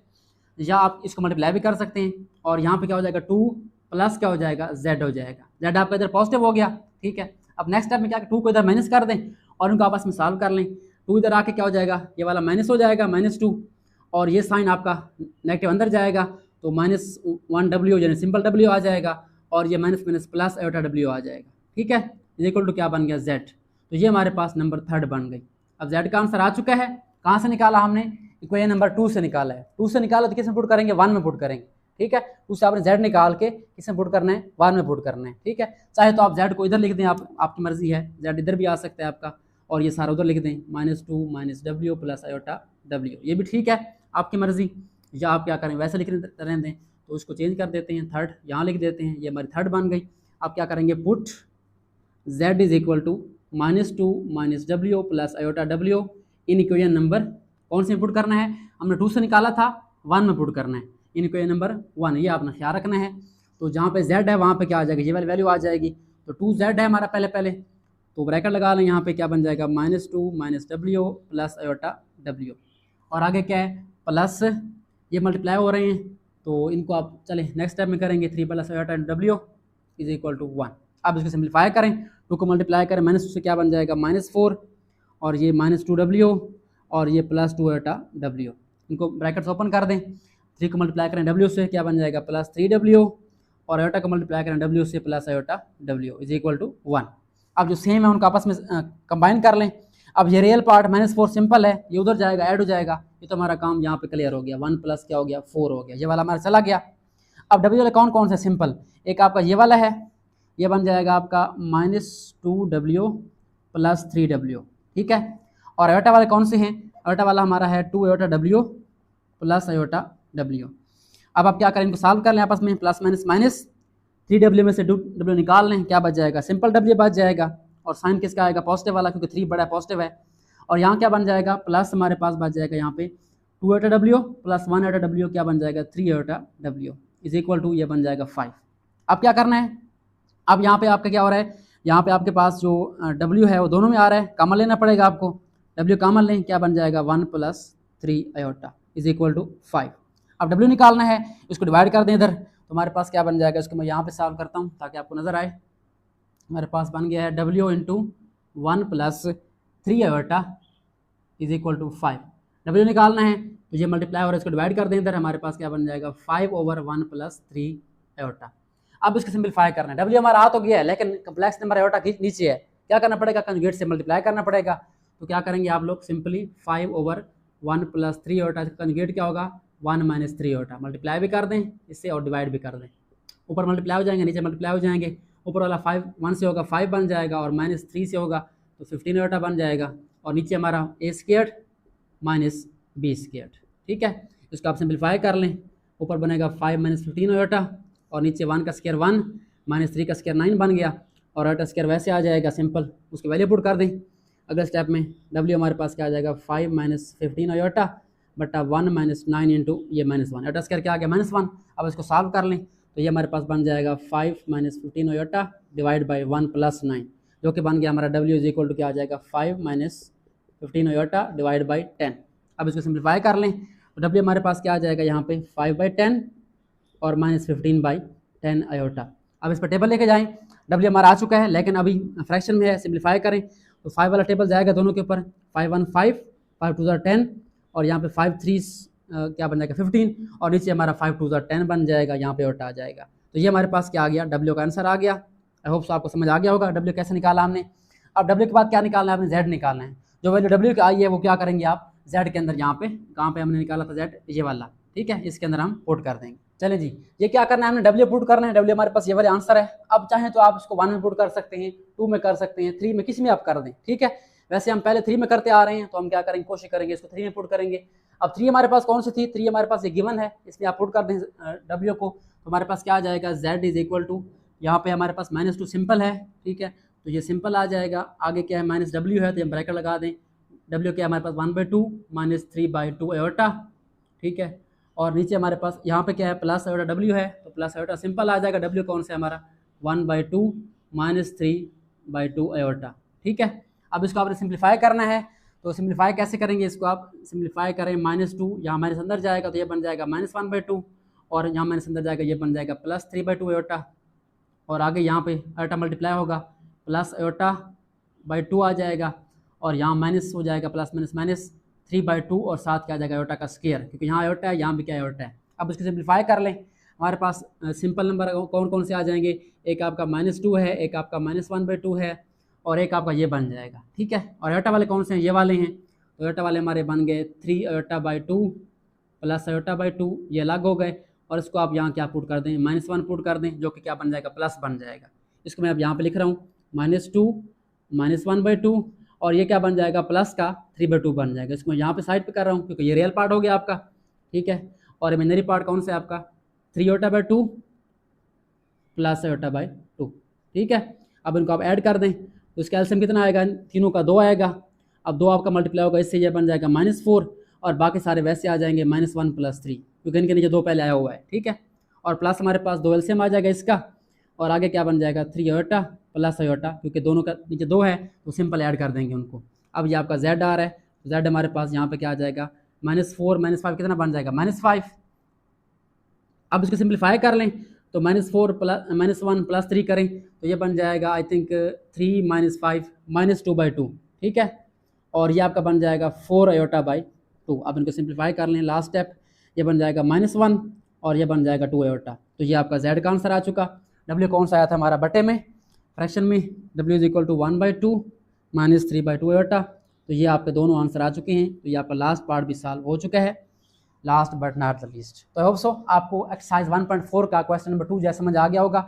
या आप इसको मल्टीप्लाई भी कर सकते हैं, और यहाँ पे क्या हो जाएगा 2 प्लस क्या हो जाएगा z हो जाएगा, z आपका इधर पॉजिटिव हो गया, ठीक है। अब नेक्स्ट स्टेप में क्या 2 को इधर माइनस कर दें और उनको आपस में सॉल्व कर लें, 2 इधर आके क्या हो जाएगा, ये वाला माइनस हो जाएगा -2, और ये साइन आपका नेगेटिव अंदर जाएगा, तो -1w यानी सिंपल w आ जाएगा, और ये minus minus plus iota w आ जाएगा, ठीक है, इज इक्वल टू क्या बन गया z। तो ये हमारे पास नंबर 3 बन गई। अब z का आंसर आ चुका है, कहाँ से निकाला हमने, इक्वेशन नंबर 2 से निकाला है, 2 से निकाला तो किस में पुट करेंगे, 1 में पुट करेंगे, ठीक है। उससे आपने z निकाल के किस में पुट करना है, 1 में पुट करना है, ठीक है। चाहे तो आप z को इधर लिख दें, आपकी मर्जी है, z इधर भी आ सकता है आपका, और ये सारा उधर लिख दें -2 minus w plus iota w, ये भी ठीक है आपकी मर्जी, या आप क्या करें वैसे लिख रहने दें, तो उसको चेंज कर देते हैं, 3 यहाँ लिख देते हैं, ये हमारी 3 बन गई। आप क्या करेंगे, put z is equal to -2 minus w plus iota w in equation number कौन से में पुट करना है, हमने 2 से निकाला था, 1 में पुट करना है, इन इक्वेशन नंबर 1, ये आपने ख्याल रखना है। तो जहाँ पे z है वहाँ पे क्या आ जाएगी, ये वाली वैल्यू आ जाएगी, तो 2z है हमारा पहले, तो ब्रैकेट लगा लें, यहाँ पे क्या बन जाएगा -2 minus w plus iota w, और आगे क्या है प्लस, ये मल्टीप्लाई हो रहे हैं, तो इनको आप चले नेक्स्ट स्टेप में करेंगे 3 plus iota w, is equal to 1। अब इसको सिंप्लीफाई करें, 2 को मल्टीप्लाई करें -2 से क्या बन जाएगा -4 और ये -2w और ये +2 आयोटा w। इनको ब्रैकेट्स ओपन कर दें, 3 को मल्टीप्लाई करें w से क्या बन जाएगा +3w और आयोटा को मल्टीप्लाई करें w से plus iota w is equal to 1। अब जो सेम है उनको आपस में कंबाइन कर लें। अब ये रियल पार्ट -4 सिंपल है, ये उधर जाएगा ऐड हो जाएगा, ये तो हमारा काम यहाँ पे क्लियर हो गया। 1 प्लस क्या हो गया 4 हो गया, ये वाला हमारा चला गया। अब w वाला कौन सा सिंपल, एक आपका ये वाला है, ये बन जाएगा आपका -2w + 3w, ठीक है। और आयोटा वाले कौन से हैं, आयोटा वाला हमारा है 2 आयोटा w + आयोटा w। अब आप क्या करें, इनको सॉल्व कर लें आपस में, प्लस माइनस माइनस, 3w में से w निकाल लें, क्या बच जाएगा सिंपल w बच जाएगा और साइन किसका आएगा पॉजिटिव वाला, क्योंकि 3 बड़ा पॉजिटिव है। और यहाँ क्या बन जाएगा प्लस हमारे पास बच जाएगा यहाँ पे 2 आयोटा w + 1 आयोटा w क्या बन जाएगा 3 iota w is equal to ये बन जाएगा 5। अब क्या करना है, अब यहाँ पे आपका क्या हो रहा है, यहाँ पे आपके पास जो w है वो दोनों में आ रहा है, कॉमन लेना पड़ेगा आपको, w कॉमन लें, क्या बन जाएगा 1 + 3 आयोटा इज इक्वल टू 5। अब w निकालना है, इसको डिवाइड कर दें इधर, तो हमारे पास क्या बन जाएगा, इसको मैं यहाँ पे सॉल्व करता हूँ ताकि आपको नजर आए। हमारे पास बन गया है w × 1 + 3 iota is equal to 5। w निकालना है तो ये मल्टीप्लाई और इसको डिवाइड कर दें इधर, हमारे पास क्या बन जाएगा 5/1 + 3 आयोटा। अब इसको सिंपलीफाई करना है, w हमारा आ तो गया है लेकिन कम्प्लेक्स नंबर आयोटा नीचे है, क्या करना पड़ेगा कंजुगेट से मल्टीप्लाई करना पड़ेगा। तो क्या करेंगे आप लोग, सिंपली 5/1 + 3 आयोटा कंजुगेट क्या होगा 1 - 3 आयोटा, मल्टीप्लाई भी कर दें इससे और डिवाइड भी कर दें, ऊपर मल्टीप्लाई हो जाएंगे नीचे मल्टीप्लाई हो जाएंगे, ऊपर वाला 5 1 से होगा 5 बन जाएगा और -3 से होगा तो 15 आयोटा बन जाएगा और नीचे हमारा a² - b², ठीक है। इसको आप सिंपलीफाई कर लें, ऊपर बनेगा 5 - 15 आयोटा और नीचे 1 का स्क्वायर 1 -3 का स्क्वायर 9 बन गया और आयोटा स्क्वायर वैसे आ जाएगा सिंपल, उसकी वैल्यू पुट कर दें। अगले स्टेप में w हमारे पास क्या आ जाएगा 5 - 15 आयोटा बटा 1 - 9 इंटू ये -1, आयोटा स्क्वायर क्या आ गया -1। अब इसको सॉल्व कर लें तो ये हमारे पास बन जाएगा 5 - 15 आयोटा डिवाइड बाई 1 + 9, जो कि बन गया हमारा w इज इक्वल टू क्या आ जाएगा 5 - 15 आयोटा डिवाइड बाई 10। अब इसको सिंप्लीफाई कर लें तो w हमारे पास क्या आ जाएगा यहाँ पे 5/10 और -15/10 आयोटा। अब इस पर टेबल लेके जाएं, w हमारा आ चुका है लेकिन अभी फ्रैक्शन में है, सिंप्लीफाई करें तो 5 वाला टेबल जाएगा दोनों के ऊपर, 5 1 5 5 2 10 और यहाँ पे 5 3 क्या बन जाएगा 15 और नीचे हमारा 5 2 10 बन जाएगा, यहाँ पे आयोटा आ जाएगा। तो ये हमारे पास क्या आ गया w का आंसर आ गया। आई होप सो आपको समझ आ गया होगा w कैसे निकाला हमने। अब w के बाद क्या निकालना है, आपने z निकालना है, जो वैल्यू w की आई है वो क्या करेंगे आप z के अंदर, यहाँ पे कहाँ पे हमने निकाला था z, ये वाला, ठीक है, इसके अंदर हम पुट कर देंगे। चलें जी, ये क्या करना है हमने w पुट करना है, w हमारे पास ये वाले आंसर है। अब चाहें तो आप इसको 1 में पुट कर सकते हैं, 2 में कर सकते हैं, 3 में, किसी में आप कर दें, ठीक है। वैसे हम पहले 3 में करते आ रहे हैं तो हम क्या करेंगे, कोशिश करेंगे इसको 3 में पुट करेंगे। अब 3 हमारे पास कौन सी थी, 3 हमारे पास ये गिवन है, इसमें आप पुट कर दें w को, तो हमारे पास क्या आ जाएगा z इज इक्वल टू, यहाँ पे हमारे पास -2 सिंपल है, ठीक है, तो ये सिंपल आ जाएगा। आगे क्या है -w है तो हम ब्रैकेट लगा दें, w क्या हमारे पास 1/2 -3/2 आयोटा, ठीक है। और नीचे हमारे पास यहाँ पे क्या है प्लस आयोटा w है, तो प्लस आयोटा सिंपल आ जाएगा, w कौन सा है हमारा 1/2 -3/2 आयोटा, ठीक है। अब इसको आपने सिंप्लीफाई करना है, तो सिंप्लीफाई कैसे करेंगे, इसको आप सिंप्लीफाई करें -2, यहाँ माइनस अंदर जाएगा तो ये बन जाएगा -1/2 और यहाँ माइनस अंदर जाएगा ये बन जाएगा +3/2 आयोटा और आगे यहाँ पे आयोटा मल्टीप्लाई होगा प्लस आयोटा बाई 2 आ जाएगा और यहाँ माइनस हो जाएगा +-3/2 और साथ क्या आ जाएगा आयोटा का स्क्वायर, क्योंकि यहाँ आयोटा है यहाँ भी क्या आयोटा है। अब इसको सिंप्लीफाई कर लें, हमारे पास सिंपल नंबर कौन कौन से आ जाएंगे, एक आपका -2 है, एक आपका -1/2 है और एक आपका ये बन जाएगा, ठीक है। और आयोटा वाले कौन से हैं, ये वाले हैं, तो आयोटा वाले हमारे बन गए 3 आयोटा/2 प्लस आयोटा/2, ये अलग हो गए और इसको आप यहाँ क्या पुट कर दें -1 पुट कर दें, जो कि क्या बन जाएगा प्लस बन जाएगा। इसको मैं अब यहाँ पे लिख रहा हूँ -2 -1/2 और ये क्या बन जाएगा प्लस का 3/2 बन जाएगा। इसको मैं यहाँ पे साइड पे कर रहा हूँ क्योंकि ये रियल पार्ट हो गया आपका, ठीक है। और इमेजिनरी पार्ट कौन सा है आपका 3 आयोटा/2 प्लस आयोटा/2, ठीक है। अब इनको आप ऐड कर दें तो इसका एलसीएम कितना आएगा, तीनों का 2 आएगा। अब 2 आपका मल्टीप्लाई होगा, इससे ये बन जाएगा -4 और बाकी सारे वैसे आ जाएंगे -1 + 3, क्योंकि इनके नीचे 2 पहले आया हुआ है, ठीक है। और प्लस हमारे पास 2 एलसीएम आ जाएगा इसका और आगे क्या बन जाएगा 3 आयोटा प्लस आयोटा, क्योंकि दोनों का नीचे 2 है तो सिंपल ऐड कर देंगे उनको। अब ये आपका z आ रहा है, तो z हमारे पास यहाँ पे क्या आ जाएगा -4 -5 कितना बन जाएगा -5। अब इसको सिंप्लीफाई कर लें तो -4 प्लस -1 प्लस 3 करें तो ये बन जाएगा आई थिंक 3 - 5 -2/2, ठीक है। और ये आपका बन जाएगा 4 आयोटा बाई 2। अब इनको सिंप्लीफाई कर लें, लास्ट स्टेप, ये बन जाएगा -1 और ये बन जाएगा 2 आयोटा। तो ये आपका जेड का आंसर आ चुका। डब्ल्यू कौन सा आया था हमारा बटे में, फ्रैक्शन में, W is equal to 1/2 -3/2 iota. तो ये आपके दोनों आंसर आ चुके हैं। तो ये आपका लास्ट पार्ट भी सॉल्व हो चुका है, last but not the least. तो आई होप सो आपको एक्सरसाइज 1.4 का क्वेश्चन नंबर 2 जैसा समझ आ गया होगा।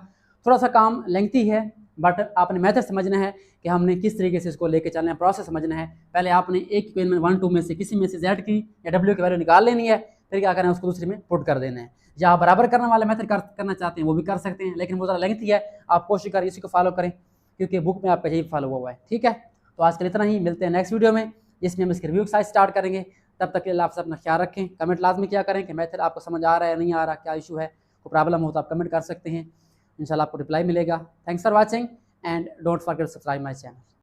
थोड़ा सा काम लेंथी है बट आपने मेथड समझना है कि हमने किस तरीके से इसको लेके चलना है, प्रोसेस समझना है। पहले आपने एक इक्वेशन में 1 2 में से किसी में से जेड की या डब्ल्यू की वैल्यू निकाल लेनी है, फिर क्या करना है उसको दूसरे में पुट कर देना है। या आप बराबर करने वाला मेथड करना चाहते हैं वो भी कर सकते हैं, लेकिन वो ज़रा लेंथी है, आप कोशिश करें इसी को फॉलो करें क्योंकि बुक में आपका यही फॉलो हुआ है, ठीक है। तो आज के लिए इतना ही, मिलते हैं नेक्स्ट वीडियो में जिसमें हम इसकी रिव्यू एक्सरसाइज स्टार्ट करेंगे। तब तक के लिए आप सब अपना ख्याल रखें। कमेंट लाजमी क्या करें कि मेथड आपको समझ आ रहा है नहीं आ रहा, क्या इशू है, कोई प्रॉब्लम हो तो आप कमेंट कर सकते हैं, इंशाल्लाह आपको रिप्लाई मिलेगा। Thanks for watching and don't forget to subscribe my channel.